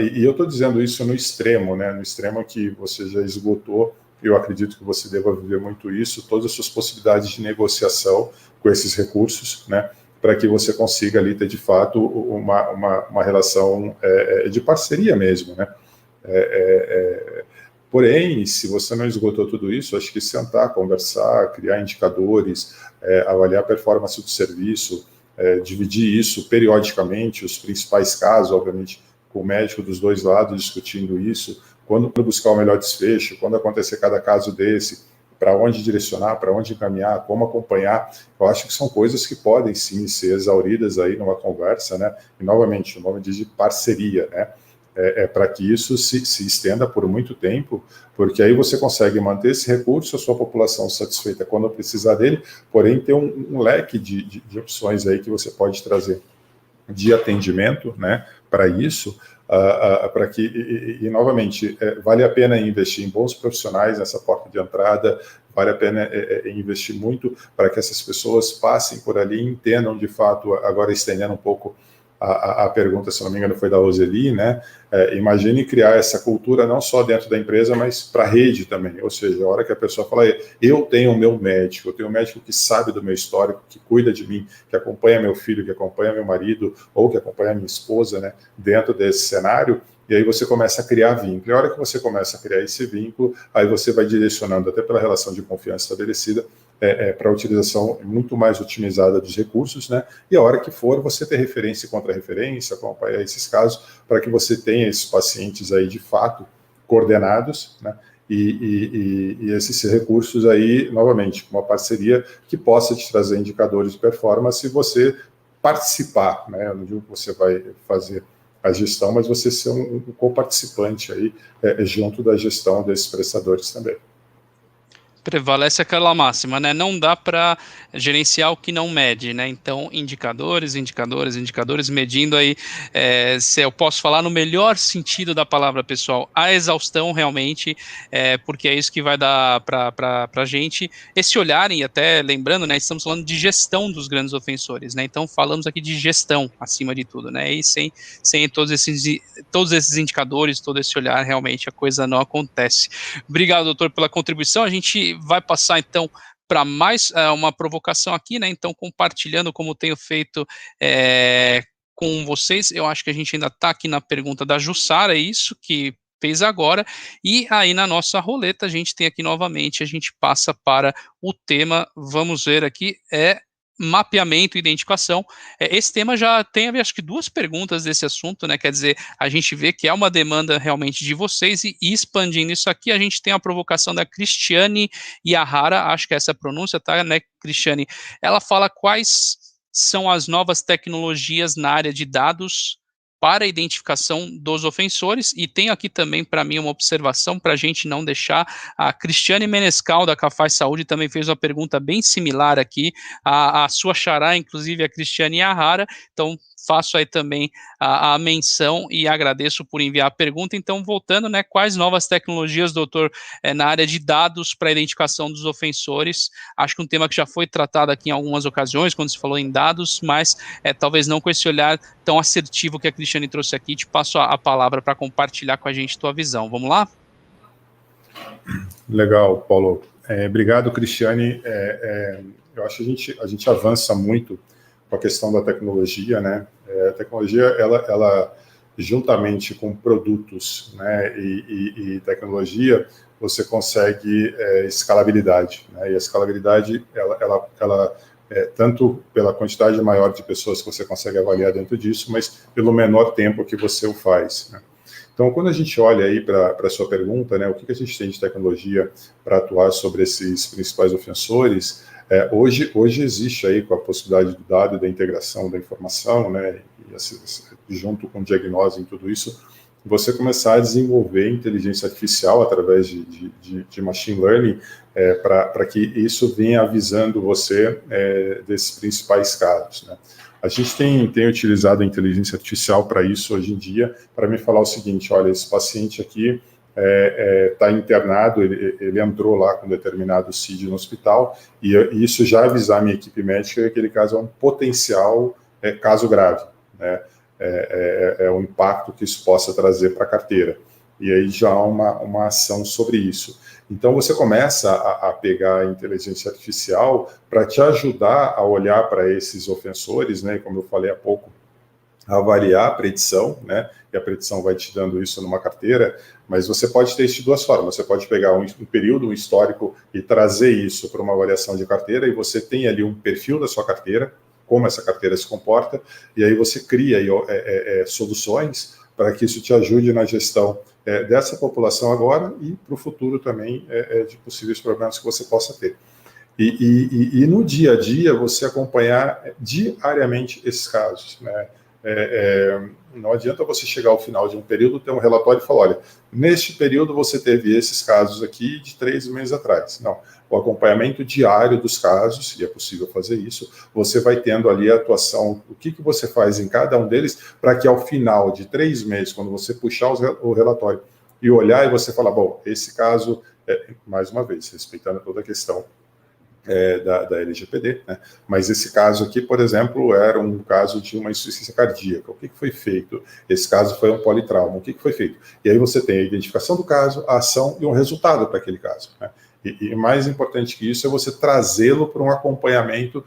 E eu estou dizendo isso no extremo, né? No extremo que você já esgotou, eu acredito que você deva viver muito isso, todas as suas possibilidades de negociação com esses recursos, né? Para que você consiga ali ter, de fato, uma relação de parceria mesmo, né? Porém, se você não esgotou tudo isso, acho que sentar, conversar, criar indicadores, avaliar a performance do serviço, dividir isso periodicamente, os principais casos, obviamente, com o médico dos dois lados discutindo isso, quando buscar o melhor desfecho, quando acontecer cada caso desse, para onde direcionar, para onde encaminhar, como acompanhar, eu acho que são coisas que podem sim ser exauridas aí numa conversa, né? E novamente, o nome diz de parceria, né? Para que isso se estenda por muito tempo, porque aí você consegue manter esse recurso, a sua população satisfeita quando precisar dele, porém ter um leque de opções aí que você pode trazer de atendimento, né, para isso, para que, novamente, vale a pena investir em bons profissionais nessa porta de entrada, vale a pena investir muito para que essas pessoas passem por ali e entendam, de fato, agora estendendo um pouco a pergunta, se não me engano, foi da Roseli, né? Imagine criar essa cultura não só dentro da empresa, mas para a rede também. Ou seja, a hora que a pessoa fala, eu tenho o meu médico, eu tenho um médico que sabe do meu histórico, que cuida de mim, que acompanha meu filho, que acompanha meu marido, ou que acompanha minha esposa, né? Dentro desse cenário, e aí você começa a criar vínculo. E a hora que você começa a criar esse vínculo, aí você vai direcionando, até pela relação de confiança estabelecida, para a utilização muito mais otimizada dos recursos, né? E a hora que for, você ter referência e contra-referência, acompanhar esses casos, para que você tenha esses pacientes aí, de fato, coordenados, né? E esses recursos aí, novamente, uma parceria que possa te trazer indicadores de performance se você participar, né? Eu não digo que você vai fazer a gestão, mas você ser um co-participante aí junto da gestão desses prestadores também. Prevalece aquela máxima, né? Não dá para gerenciar o que não mede, né? Então, indicadores, medindo aí, se eu posso falar no melhor sentido da palavra, pessoal, a exaustão realmente, porque é isso que vai dar para a gente esse olhar, e até lembrando, né? Estamos falando de gestão dos grandes ofensores, né? Então, falamos aqui de gestão, acima de tudo, né? E sem todos esses indicadores, todo esse olhar, realmente a coisa não acontece. Obrigado, doutor, pela contribuição. A gente vai passar, então, para mais uma provocação aqui, né? Então, compartilhando como tenho feito com vocês, eu acho que a gente ainda está aqui na pergunta da Jussara, é isso que fez agora, e aí na nossa roleta a gente tem aqui novamente, a gente passa para o tema, vamos ver aqui, mapeamento e identificação. Esse tema já tem, acho que 2 perguntas desse assunto, né? Quer dizer, a gente vê que é uma demanda realmente de vocês, e expandindo isso aqui, a gente tem a provocação da Cristiane Yahara, acho que é essa a pronúncia, tá, né, Cristiane? Ela fala quais são as novas tecnologias na área de dados para a identificação dos ofensores, e tem aqui também para mim uma observação para a gente não deixar. A Cristiane Menescal da Cafaz Saúde também fez uma pergunta bem similar aqui, a sua xará, inclusive a Cristiane Yahara, então faço aí também a menção e agradeço por enviar a pergunta. Então, voltando, né, quais novas tecnologias, doutor, na área de dados para a identificação dos ofensores? Acho que um tema que já foi tratado aqui em algumas ocasiões, quando se falou em dados, mas talvez não com esse olhar tão assertivo que a Cristiane trouxe aqui. Te passo a palavra para compartilhar com a gente tua visão. Vamos lá? Legal, Paulo. Obrigado, Cristiane. Eu acho que a gente avança muito com a questão da tecnologia, né? A tecnologia, ela juntamente com produtos, né, e tecnologia, você consegue escalabilidade, né? E a escalabilidade, ela tanto pela quantidade maior de pessoas que você consegue avaliar dentro disso, mas pelo menor tempo que você o faz, né? Então, quando a gente olha aí para a sua pergunta, né, o que a gente tem de tecnologia para atuar sobre esses principais ofensores, hoje existe aí, com a possibilidade do dado e da integração da informação, né, e junto com o diagnóstico e tudo isso, você começar a desenvolver inteligência artificial através de machine learning para que isso venha avisando você desses principais casos, né. A gente tem utilizado a inteligência artificial para isso hoje em dia, para me falar o seguinte: olha, esse paciente aqui está internado, ele entrou lá com determinado CID no hospital, e isso já avisar a minha equipe médica que aquele caso é um potencial caso grave, né? O impacto que isso possa trazer para a carteira. E aí já há uma ação sobre isso. Então, você começa a pegar a inteligência artificial para te ajudar a olhar para esses ofensores, né? Como eu falei há pouco, avaliar a predição, né? E a predição vai te dando isso numa carteira, mas você pode ter isso de 2 formas. Você pode pegar um período, um histórico, e trazer isso para uma avaliação de carteira, e você tem ali um perfil da sua carteira, como essa carteira se comporta, e aí você cria aí, soluções para que isso te ajude na gestão dessa população agora e para o futuro também de possíveis problemas que você possa ter. E no dia a dia você acompanhar diariamente esses casos, né? Não adianta você chegar ao final de um período, ter um relatório e falar, olha, neste período você teve esses casos aqui de 3 meses atrás. Não, o acompanhamento diário dos casos, e é possível fazer isso, você vai tendo ali a atuação, o que você faz em cada um deles, para que ao final de 3 meses, quando você puxar o relatório e olhar, e você falar, bom, esse caso, mais uma vez, respeitando toda a questão da LGPD, né? Mas esse caso aqui, por exemplo, era um caso de uma insuficiência cardíaca. O que foi feito? Esse caso foi um politrauma. O que foi feito? E aí você tem a identificação do caso, a ação e um resultado para aquele caso, né? E mais importante que isso é você trazê-lo para um acompanhamento,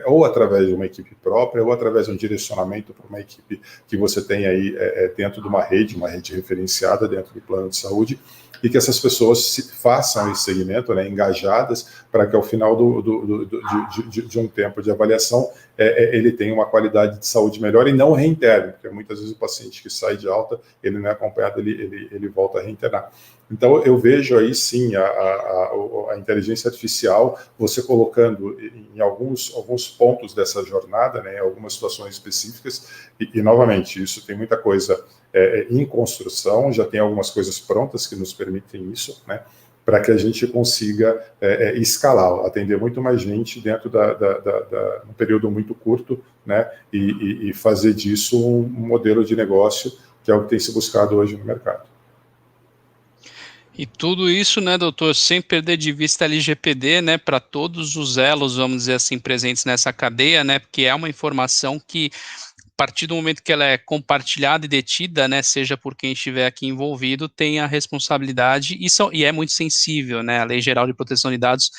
ou através de uma equipe própria, ou através de um direcionamento para uma equipe que você tem aí dentro de uma rede referenciada dentro do plano de saúde, e que essas pessoas façam esse segmento, né, engajadas, para que ao final de um tempo de avaliação ele tem uma qualidade de saúde melhor e não reinterna, porque muitas vezes o paciente que sai de alta, ele não é acompanhado, ele volta a reinternar. Então, eu vejo aí, sim, a inteligência artificial, você colocando em alguns pontos dessa jornada, né, em algumas situações específicas, e novamente, isso tem muita coisa em construção, já tem algumas coisas prontas que nos permitem isso, né, para que a gente consiga escalar, atender muito mais gente dentro num período muito curto, né, e fazer disso um modelo de negócio, que é o que tem se buscado hoje no mercado. E tudo isso, né, doutor, sem perder de vista a LGPD, né, para todos os elos, vamos dizer assim, presentes nessa cadeia, né, porque é uma informação que, a partir do momento que ela é compartilhada e detida, né, seja por quem estiver aqui envolvido, tem a responsabilidade e é muito sensível, né, a Lei Geral de Proteção de Dados,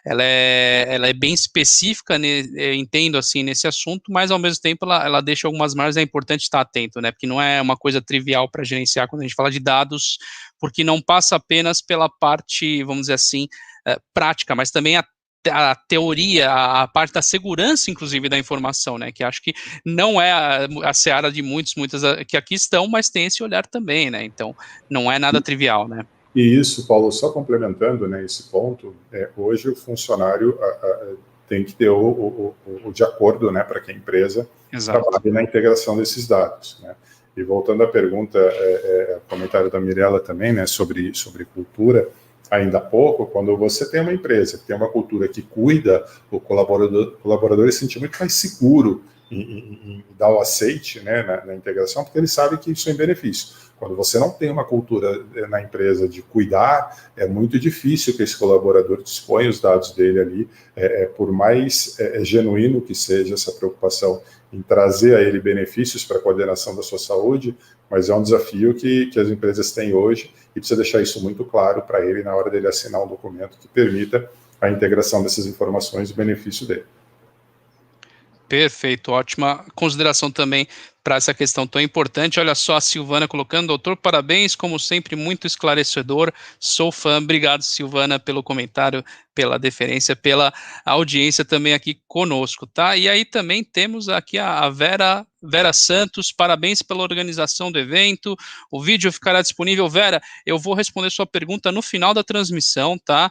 ela é bem específica, né, entendo assim, nesse assunto, mas ao mesmo tempo ela deixa algumas margens, é importante estar atento, né, porque não é uma coisa trivial para gerenciar quando a gente fala de dados, porque não passa apenas pela parte, vamos dizer assim, prática, mas também a teoria, a parte da segurança, inclusive, da informação, né, que acho que não é a seara de muitas que aqui estão, mas tem esse olhar também, né, então não é nada trivial, né. E isso, Paulo, só complementando, né, esse ponto, hoje o funcionário tem que ter o de acordo, né, para que a empresa trabalhe na integração desses dados, né. E voltando à pergunta, comentário da Mirella também, né, sobre cultura, ainda há pouco, quando você tem uma empresa que tem uma cultura que cuida, o colaborador se sente muito mais seguro em dar o aceite, né, na integração, porque ele sabe que isso é em benefício. Quando você não tem uma cultura na empresa de cuidar, é muito difícil que esse colaborador disponha os dados dele ali, por mais genuíno que seja essa preocupação em trazer a ele benefícios para a coordenação da sua saúde, mas é um desafio que as empresas têm hoje e precisa deixar isso muito claro para ele na hora dele assinar um documento que permita a integração dessas informações e o benefício dele. Perfeito, ótima consideração também para essa questão tão importante. Olha só a Silvana colocando, doutor, parabéns, como sempre, muito esclarecedor, sou fã, obrigado Silvana pelo comentário, pela deferência, pela audiência também aqui conosco, tá? E aí também temos aqui a Vera Santos, parabéns pela organização do evento, o vídeo ficará disponível. Vera, eu vou responder sua pergunta no final da transmissão, tá?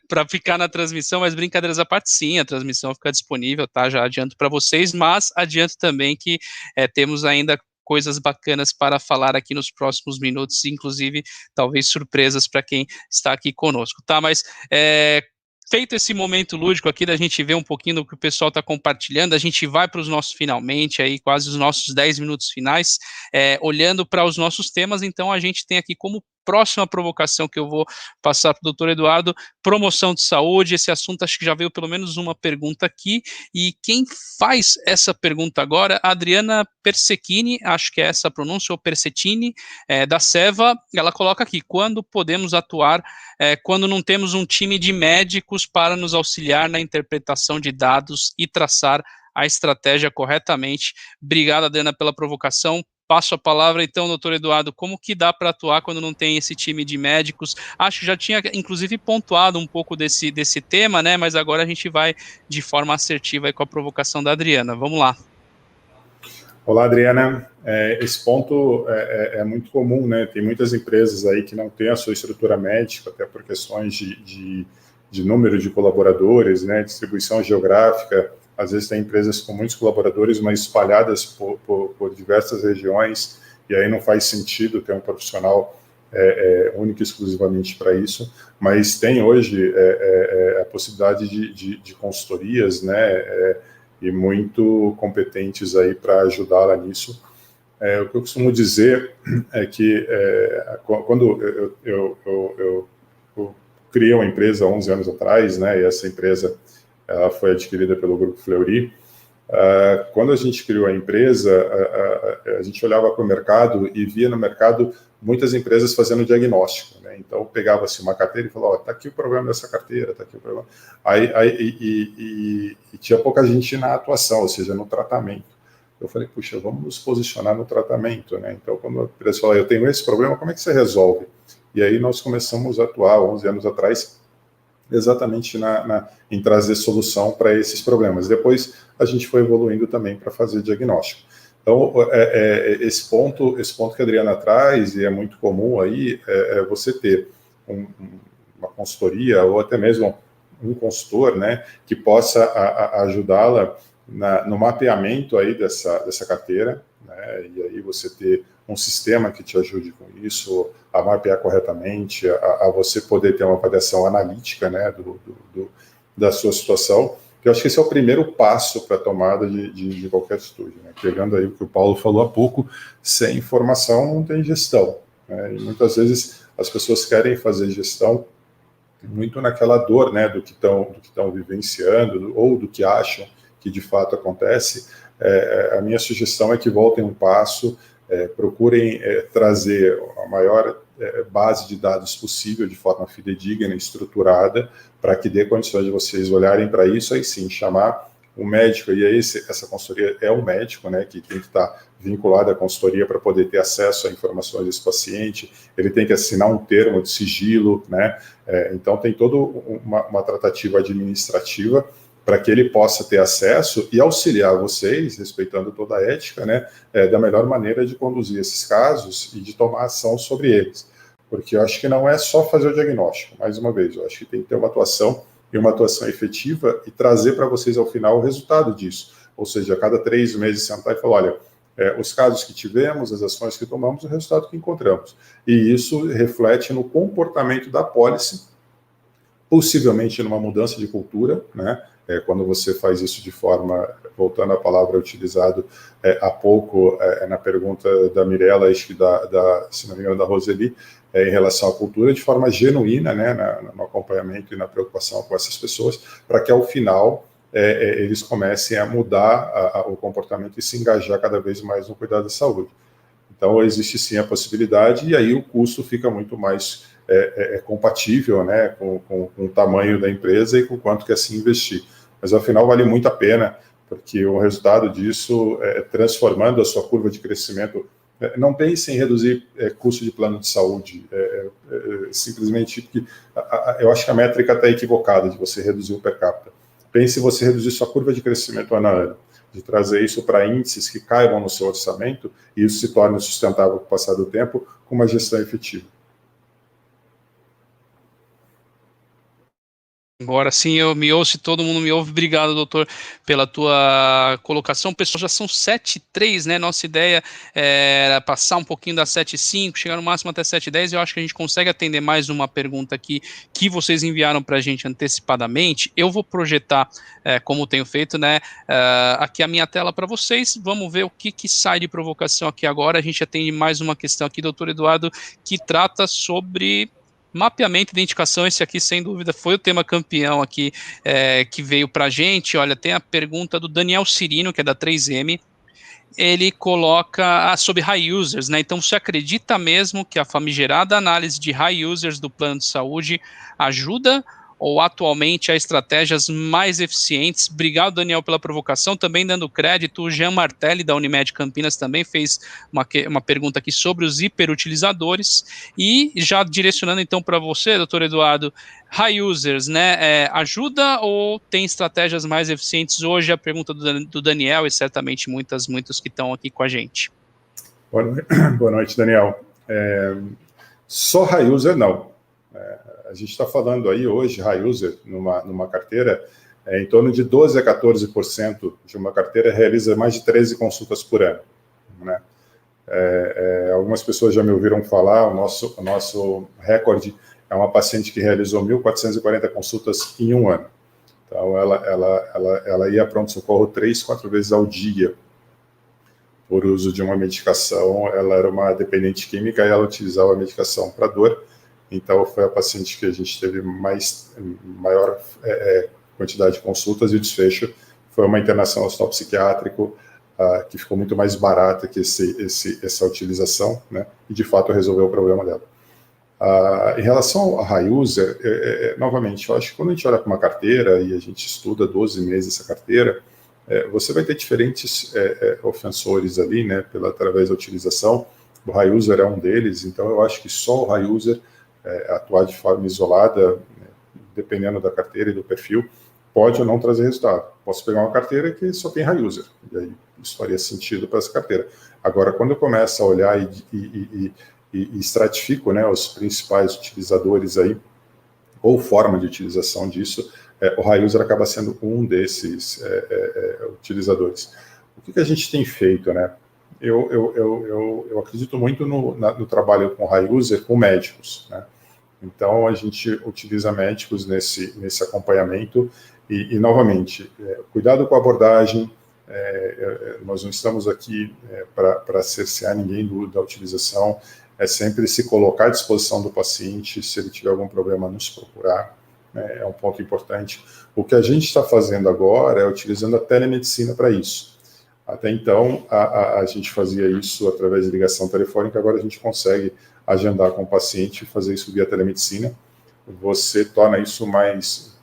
Para ficar na transmissão, mas brincadeiras à parte, sim, a transmissão fica disponível, tá? Já adianto para vocês, mas adianto também que temos ainda coisas bacanas para falar aqui nos próximos minutos, inclusive talvez surpresas para quem está aqui conosco, tá? Mas feito esse momento lúdico aqui, da gente ver um pouquinho do que o pessoal está compartilhando, a gente vai para os nossos finalmente, aí quase os nossos 10 minutos finais, olhando para os nossos temas. Então a gente tem aqui como próxima provocação que eu vou passar para o doutor Eduardo, promoção de saúde. Esse assunto acho que já veio pelo menos uma pergunta aqui, e quem faz essa pergunta agora, a Adriana Persechini, acho que é essa a pronúncia, ou Persettini, da Seva, ela coloca aqui, quando podemos atuar quando não temos um time de médicos para nos auxiliar na interpretação de dados e traçar a estratégia corretamente. Obrigado, Adriana, pela provocação. Passo a palavra, então, doutor Eduardo, como que dá para atuar quando não tem esse time de médicos? Acho que já tinha, inclusive, pontuado um pouco desse tema, né, mas agora a gente vai de forma assertiva aí com a provocação da Adriana. Vamos lá. Olá, Adriana. Esse ponto é muito comum, né? Tem muitas empresas aí que não têm a sua estrutura médica, até por questões de número de colaboradores, né? Distribuição geográfica. Às vezes tem empresas com muitos colaboradores, mas espalhadas por diversas regiões, e aí não faz sentido ter um profissional único e exclusivamente para isso. Mas tem hoje a possibilidade de consultorias, né? E muito competentes aí para ajudá-la nisso. O que eu costumo dizer é que quando eu criei uma empresa há 11 anos atrás, né, e essa empresa ela foi adquirida pelo Grupo Fleury, quando a gente criou a empresa, a gente olhava para o mercado e via no mercado muitas empresas fazendo diagnóstico, né? Então pegava-se uma carteira e falava, está aqui o problema dessa carteira, está aqui o problema. E tinha pouca gente na atuação, ou seja, no tratamento. Eu falei, puxa, vamos nos posicionar no tratamento, né? Então quando a empresa falou, eu tenho esse problema, como é que você resolve? E aí nós começamos a atuar 11 anos atrás, exatamente em trazer solução para esses problemas. Depois a gente foi evoluindo também para fazer diagnóstico. Então, esse ponto que a Adriana traz, e é muito comum aí, é você ter uma consultoria ou até mesmo um consultor, né, que possa ajudá-la no mapeamento aí dessa carteira, né, e aí você ter um sistema que te ajude com isso, a mapear corretamente, a você poder ter uma avaliação analítica, né, da sua situação. Eu acho que esse é o primeiro passo para a tomada de qualquer estúdio, né? Pegando aí o que o Paulo falou há pouco, sem informação não tem gestão, né? E muitas vezes as pessoas querem fazer gestão muito naquela dor, né, do que estão vivenciando ou do que acham que de fato acontece. A minha sugestão é que voltem um passo, procurem trazer a maior base de dados possível, de forma fidedigna e estruturada, para que dê condições de vocês olharem para isso, aí sim, chamar o médico, e aí essa consultoria é o médico, né, que tem que estar vinculado à consultoria para poder ter acesso a informações desse paciente, ele tem que assinar um termo de sigilo, né, então tem toda uma tratativa administrativa para que ele possa ter acesso e auxiliar vocês, respeitando toda a ética, né, da melhor maneira de conduzir esses casos e de tomar ação sobre eles. Porque eu acho que não é só fazer o diagnóstico, mais uma vez, eu acho que tem que ter uma atuação e uma atuação efetiva e trazer para vocês ao final o resultado disso. Ou seja, a cada 3 meses sentar e falar, olha, os casos que tivemos, as ações que tomamos, o resultado que encontramos. E isso reflete no comportamento da apólice, possivelmente numa mudança de cultura, né? Quando você faz isso de forma, voltando à palavra utilizada há pouco na pergunta da Mirella, acho que se não me engano, da Roseli, em relação à cultura, de forma genuína, né, no acompanhamento e na preocupação com essas pessoas, para que ao final eles comecem a mudar o comportamento e se engajar cada vez mais no cuidado da saúde. Então, existe sim a possibilidade, e aí o custo fica muito mais compatível, né, com o tamanho da empresa e com quanto quer se investir. Mas, afinal, vale muito a pena, porque o resultado disso transformando a sua curva de crescimento. Não pense em reduzir custo de plano de saúde, simplesmente porque eu acho que a métrica está equivocada de você reduzir o per capita. Pense em você reduzir sua curva de crescimento ano a ano, de trazer isso para índices que caibam no seu orçamento e isso se torne sustentável com o passar do tempo, com uma gestão efetiva. Agora sim eu me ouço e todo mundo me ouve. Obrigado, doutor, pela tua colocação. Pessoal, já são 7h03, né? Nossa ideia era passar um pouquinho das 7h05, chegar no máximo até 7h10. Eu acho que a gente consegue atender mais uma pergunta aqui que vocês enviaram para a gente antecipadamente. Eu vou projetar, como tenho feito, né? Aqui a minha tela para vocês. Vamos ver o que sai de provocação aqui agora. A gente atende mais uma questão aqui, doutor Eduardo, que trata sobre mapeamento e identificação. Esse aqui, sem dúvida, foi o tema campeão aqui que veio para a gente. Olha, tem a pergunta do Daniel Cirino, que é da 3M. Ele coloca sobre high users, né? Então, você acredita mesmo que a famigerada análise de high users do plano de saúde ajuda ou atualmente há estratégias mais eficientes? Obrigado, Daniel, pela provocação. Também dando crédito, o Jean Martelli, da Unimed Campinas, também fez uma pergunta aqui sobre os hiperutilizadores. E já direcionando então para você, doutor Eduardo, high users, né, ajuda ou tem estratégias mais eficientes? Hoje a pergunta do Daniel e certamente muitos que estão aqui com a gente. Boa noite, Daniel. Só high user não. A gente está falando aí hoje, high user, numa carteira, em torno de 12% a 14% de uma carteira realiza mais de 13 consultas por ano, né? Algumas pessoas já me ouviram falar, o nosso recorde é uma paciente que realizou 1.440 consultas em um ano. Então, ela ia a pronto-socorro 3, 4 vezes ao dia por uso de uma medicação. Ela era uma dependente química e ela utilizava a medicação para dor. Então, foi a paciente que a gente teve maior quantidade de consultas, e o desfecho foi uma internação no hospital psiquiátrico, que ficou muito mais barata que essa utilização, né? E, de fato, resolveu o problema dela. Em relação a high user, novamente, eu acho que quando a gente olha para uma carteira e a gente estuda 12 meses essa carteira, você vai ter diferentes ofensores ali, né, através da utilização. O high user é um deles, então eu acho que só o high user atuar de forma isolada dependendo da carteira e do perfil, pode ou não trazer resultado. Posso pegar uma carteira que só tem high user, e aí isso faria sentido para essa carteira. Agora, quando eu começo a olhar e estratifico, né, os principais utilizadores aí, ou forma de utilização disso, o high user acaba sendo um desses utilizadores. O que a gente tem feito, né? Eu acredito muito no trabalho com high user com médicos, né? Então, a gente utiliza médicos nesse acompanhamento e novamente, cuidado com a abordagem. Nós não estamos aqui para cercear ninguém da utilização, é sempre se colocar à disposição do paciente, se ele tiver algum problema, nos procurar, né, é um ponto importante. O que a gente está fazendo agora é utilizando a telemedicina para isso. Até então, a gente fazia isso através de ligação telefônica, agora a gente consegue agendar com o paciente e fazer isso via telemedicina. Você torna isso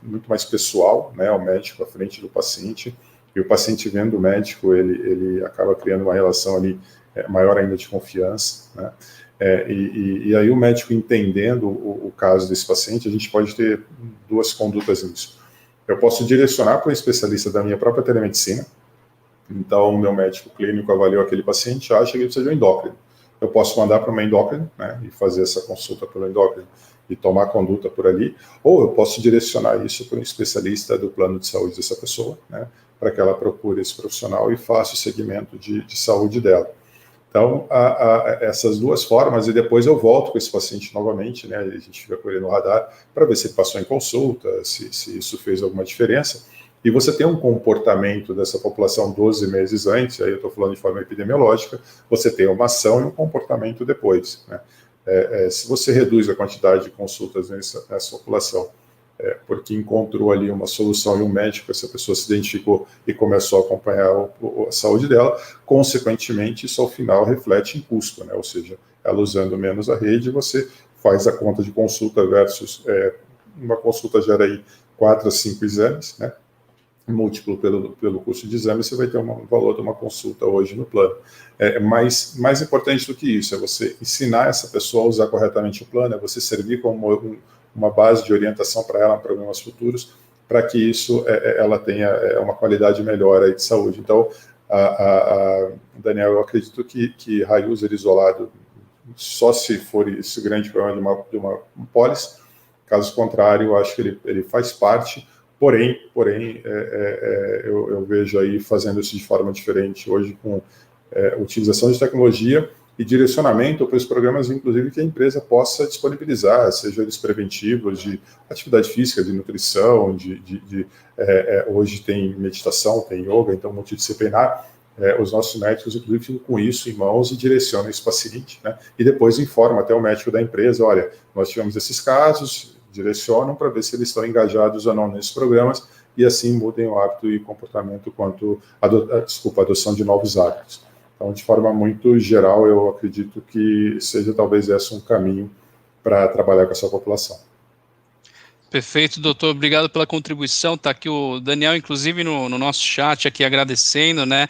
muito mais pessoal, né, o médico à frente do paciente, e o paciente vendo o médico, ele acaba criando uma relação ali maior ainda de confiança, né? E aí o médico entendendo o caso desse paciente, a gente pode ter duas condutas nisso. Eu posso direcionar para um especialista da minha própria telemedicina. Então, o meu médico clínico avaliou aquele paciente, acha que ele precisa de um endócrino. Eu posso mandar para uma endócrina, né, e fazer essa consulta pelo endócrino e tomar conduta por ali, ou eu posso direcionar isso para um especialista do plano de saúde dessa pessoa, né, para que ela procure esse profissional e faça o segmento de saúde dela. Então, essas duas formas, e depois eu volto com esse paciente novamente, né, a gente fica com ele no radar, para ver se ele passou em consulta, se isso fez alguma diferença, e você tem um comportamento dessa população 12 meses antes, aí eu estou falando de forma epidemiológica, você tem uma ação e um comportamento depois, né. Se você reduz a quantidade de consultas nessa população, porque encontrou ali uma solução e um médico, essa pessoa se identificou e começou a acompanhar a saúde dela, consequentemente, isso ao final reflete em custo, né? Ou seja, ela usando menos a rede, você faz a conta de consulta versus uma consulta gera aí 4 a 5 exames, né? Múltiplo pelo custo de exame, você vai ter um valor de uma consulta hoje no plano. Mas mais importante do que isso, é você ensinar essa pessoa a usar corretamente o plano, é você servir como uma base de orientação para ela em problemas futuros, para que isso ela tenha uma qualidade melhor aí de saúde. Então, Daniel, eu acredito que high user isolado, só se for esse grande problema de uma pólice, caso contrário, eu acho que ele faz parte, porém eu vejo aí fazendo isso de forma diferente hoje com utilização de tecnologia e direcionamento para os programas, inclusive, que a empresa possa disponibilizar, seja eles preventivos, de atividade física, de nutrição, hoje tem meditação, tem yoga, então multidisciplinar, os nossos médicos, inclusive, ficam com isso em mãos e direcionam esse paciente, né? E depois informa até o médico da empresa, olha, nós tivemos esses casos, direcionam para ver se eles estão engajados ou não nesses programas, e assim mudem o hábito e comportamento quanto à adoção de novos hábitos. Então, de forma muito geral, eu acredito que seja talvez esse um caminho para trabalhar com essa população. Perfeito, doutor, obrigado pela contribuição. Está aqui o Daniel, inclusive, no nosso chat aqui, agradecendo, né,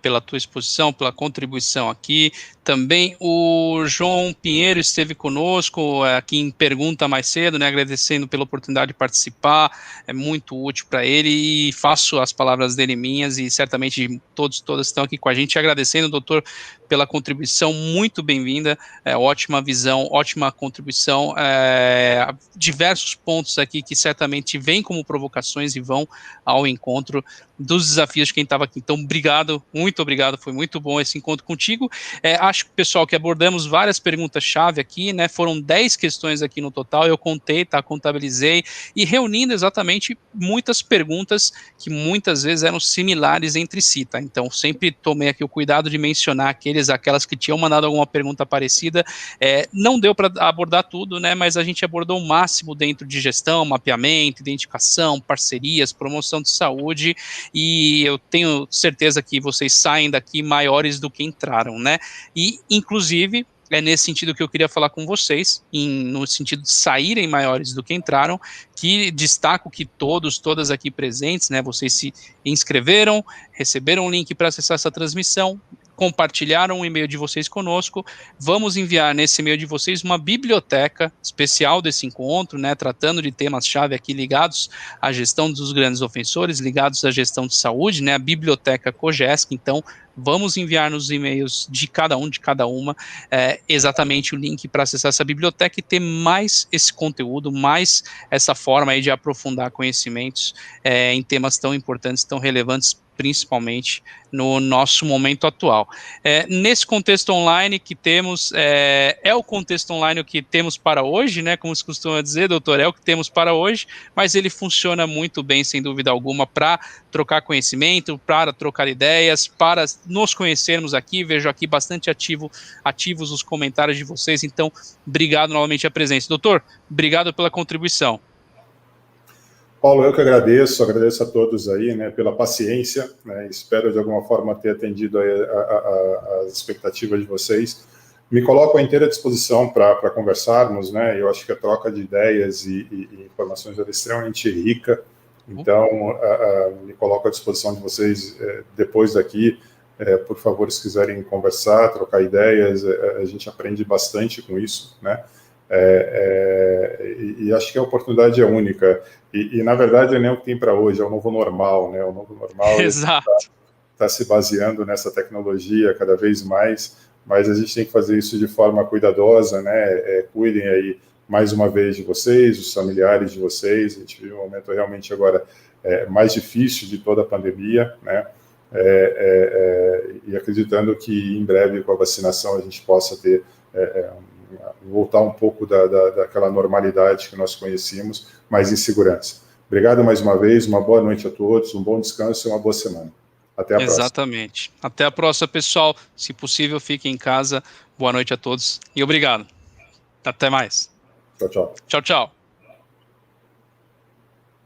pela tua exposição, pela contribuição aqui. Também o João Pinheiro esteve conosco aqui em pergunta mais cedo, né, agradecendo pela oportunidade de participar, é muito útil para ele, e faço as palavras dele minhas, e certamente todas estão aqui com a gente, agradecendo, doutor, pela contribuição, muito bem-vinda, ótima visão, ótima contribuição, diversos pontos aqui que certamente vêm como provocações e vão ao encontro dos desafios de quem estava aqui. Então, obrigado, muito obrigado, foi muito bom esse encontro contigo. Acho, pessoal, que abordamos várias perguntas-chave aqui, né? Foram 10 questões aqui no total, eu contei, tá? Contabilizei, e reunindo exatamente muitas perguntas que muitas vezes eram similares entre si, tá? Então, sempre tomei aqui o cuidado de mencionar aquelas que tinham mandado alguma pergunta parecida. Não deu para abordar tudo, né? Mas a gente abordou o máximo dentro de gestão, mapeamento, identificação, parcerias, promoção de saúde, e eu tenho certeza que vocês saem daqui maiores do que entraram, né? E, inclusive, é nesse sentido que eu queria falar com vocês, no sentido de saírem maiores do que entraram, que destaco que todas aqui presentes, né, vocês se inscreveram, receberam o link para acessar essa transmissão, compartilharam o e-mail de vocês conosco, vamos enviar nesse e-mail de vocês uma biblioteca especial desse encontro, né, tratando de temas-chave aqui ligados à gestão dos grandes ofensores, ligados à gestão de saúde, né, a biblioteca COGESC. Então, vamos enviar nos e-mails de cada um, de cada uma, exatamente o link para acessar essa biblioteca e ter mais esse conteúdo, mais essa forma aí de aprofundar conhecimentos em temas tão importantes, tão relevantes, principalmente no nosso momento atual. Nesse contexto online que temos, é o contexto online o que temos para hoje, né, como se costuma dizer, doutor, é o que temos para hoje, mas ele funciona muito bem, sem dúvida alguma, para trocar conhecimento, para trocar ideias, para nos conhecermos aqui. Vejo aqui bastante ativos os comentários de vocês, então, obrigado novamente a presença. Doutor, obrigado pela contribuição. Paulo, eu que agradeço a todos aí, né, pela paciência, né, espero de alguma forma ter atendido as expectativas de vocês. Me coloco à inteira disposição para conversarmos, né, eu acho que a troca de ideias e informações é extremamente rica, então me coloco à disposição de vocês depois daqui, por favor, se quiserem conversar, trocar ideias, a gente aprende bastante com isso, né. E acho que a oportunidade é única, e na verdade não é o que tem para hoje, é o novo normal, né? O novo normal está se baseando nessa tecnologia cada vez mais, mas a gente tem que fazer isso de forma cuidadosa, né? Cuidem aí mais uma vez de vocês, dos familiares de vocês. A gente vive um momento realmente agora mais difícil de toda a pandemia, né? E acreditando que em breve com a vacinação a gente possa ter voltar um pouco daquela normalidade que nós conhecíamos, mas em segurança. Obrigado mais uma vez, uma boa noite a todos, um bom descanso e uma boa semana. Até a próxima. Exatamente. Até a próxima, pessoal. Se possível, fiquem em casa. Boa noite a todos e obrigado. Até mais. Tchau, tchau. Tchau, tchau.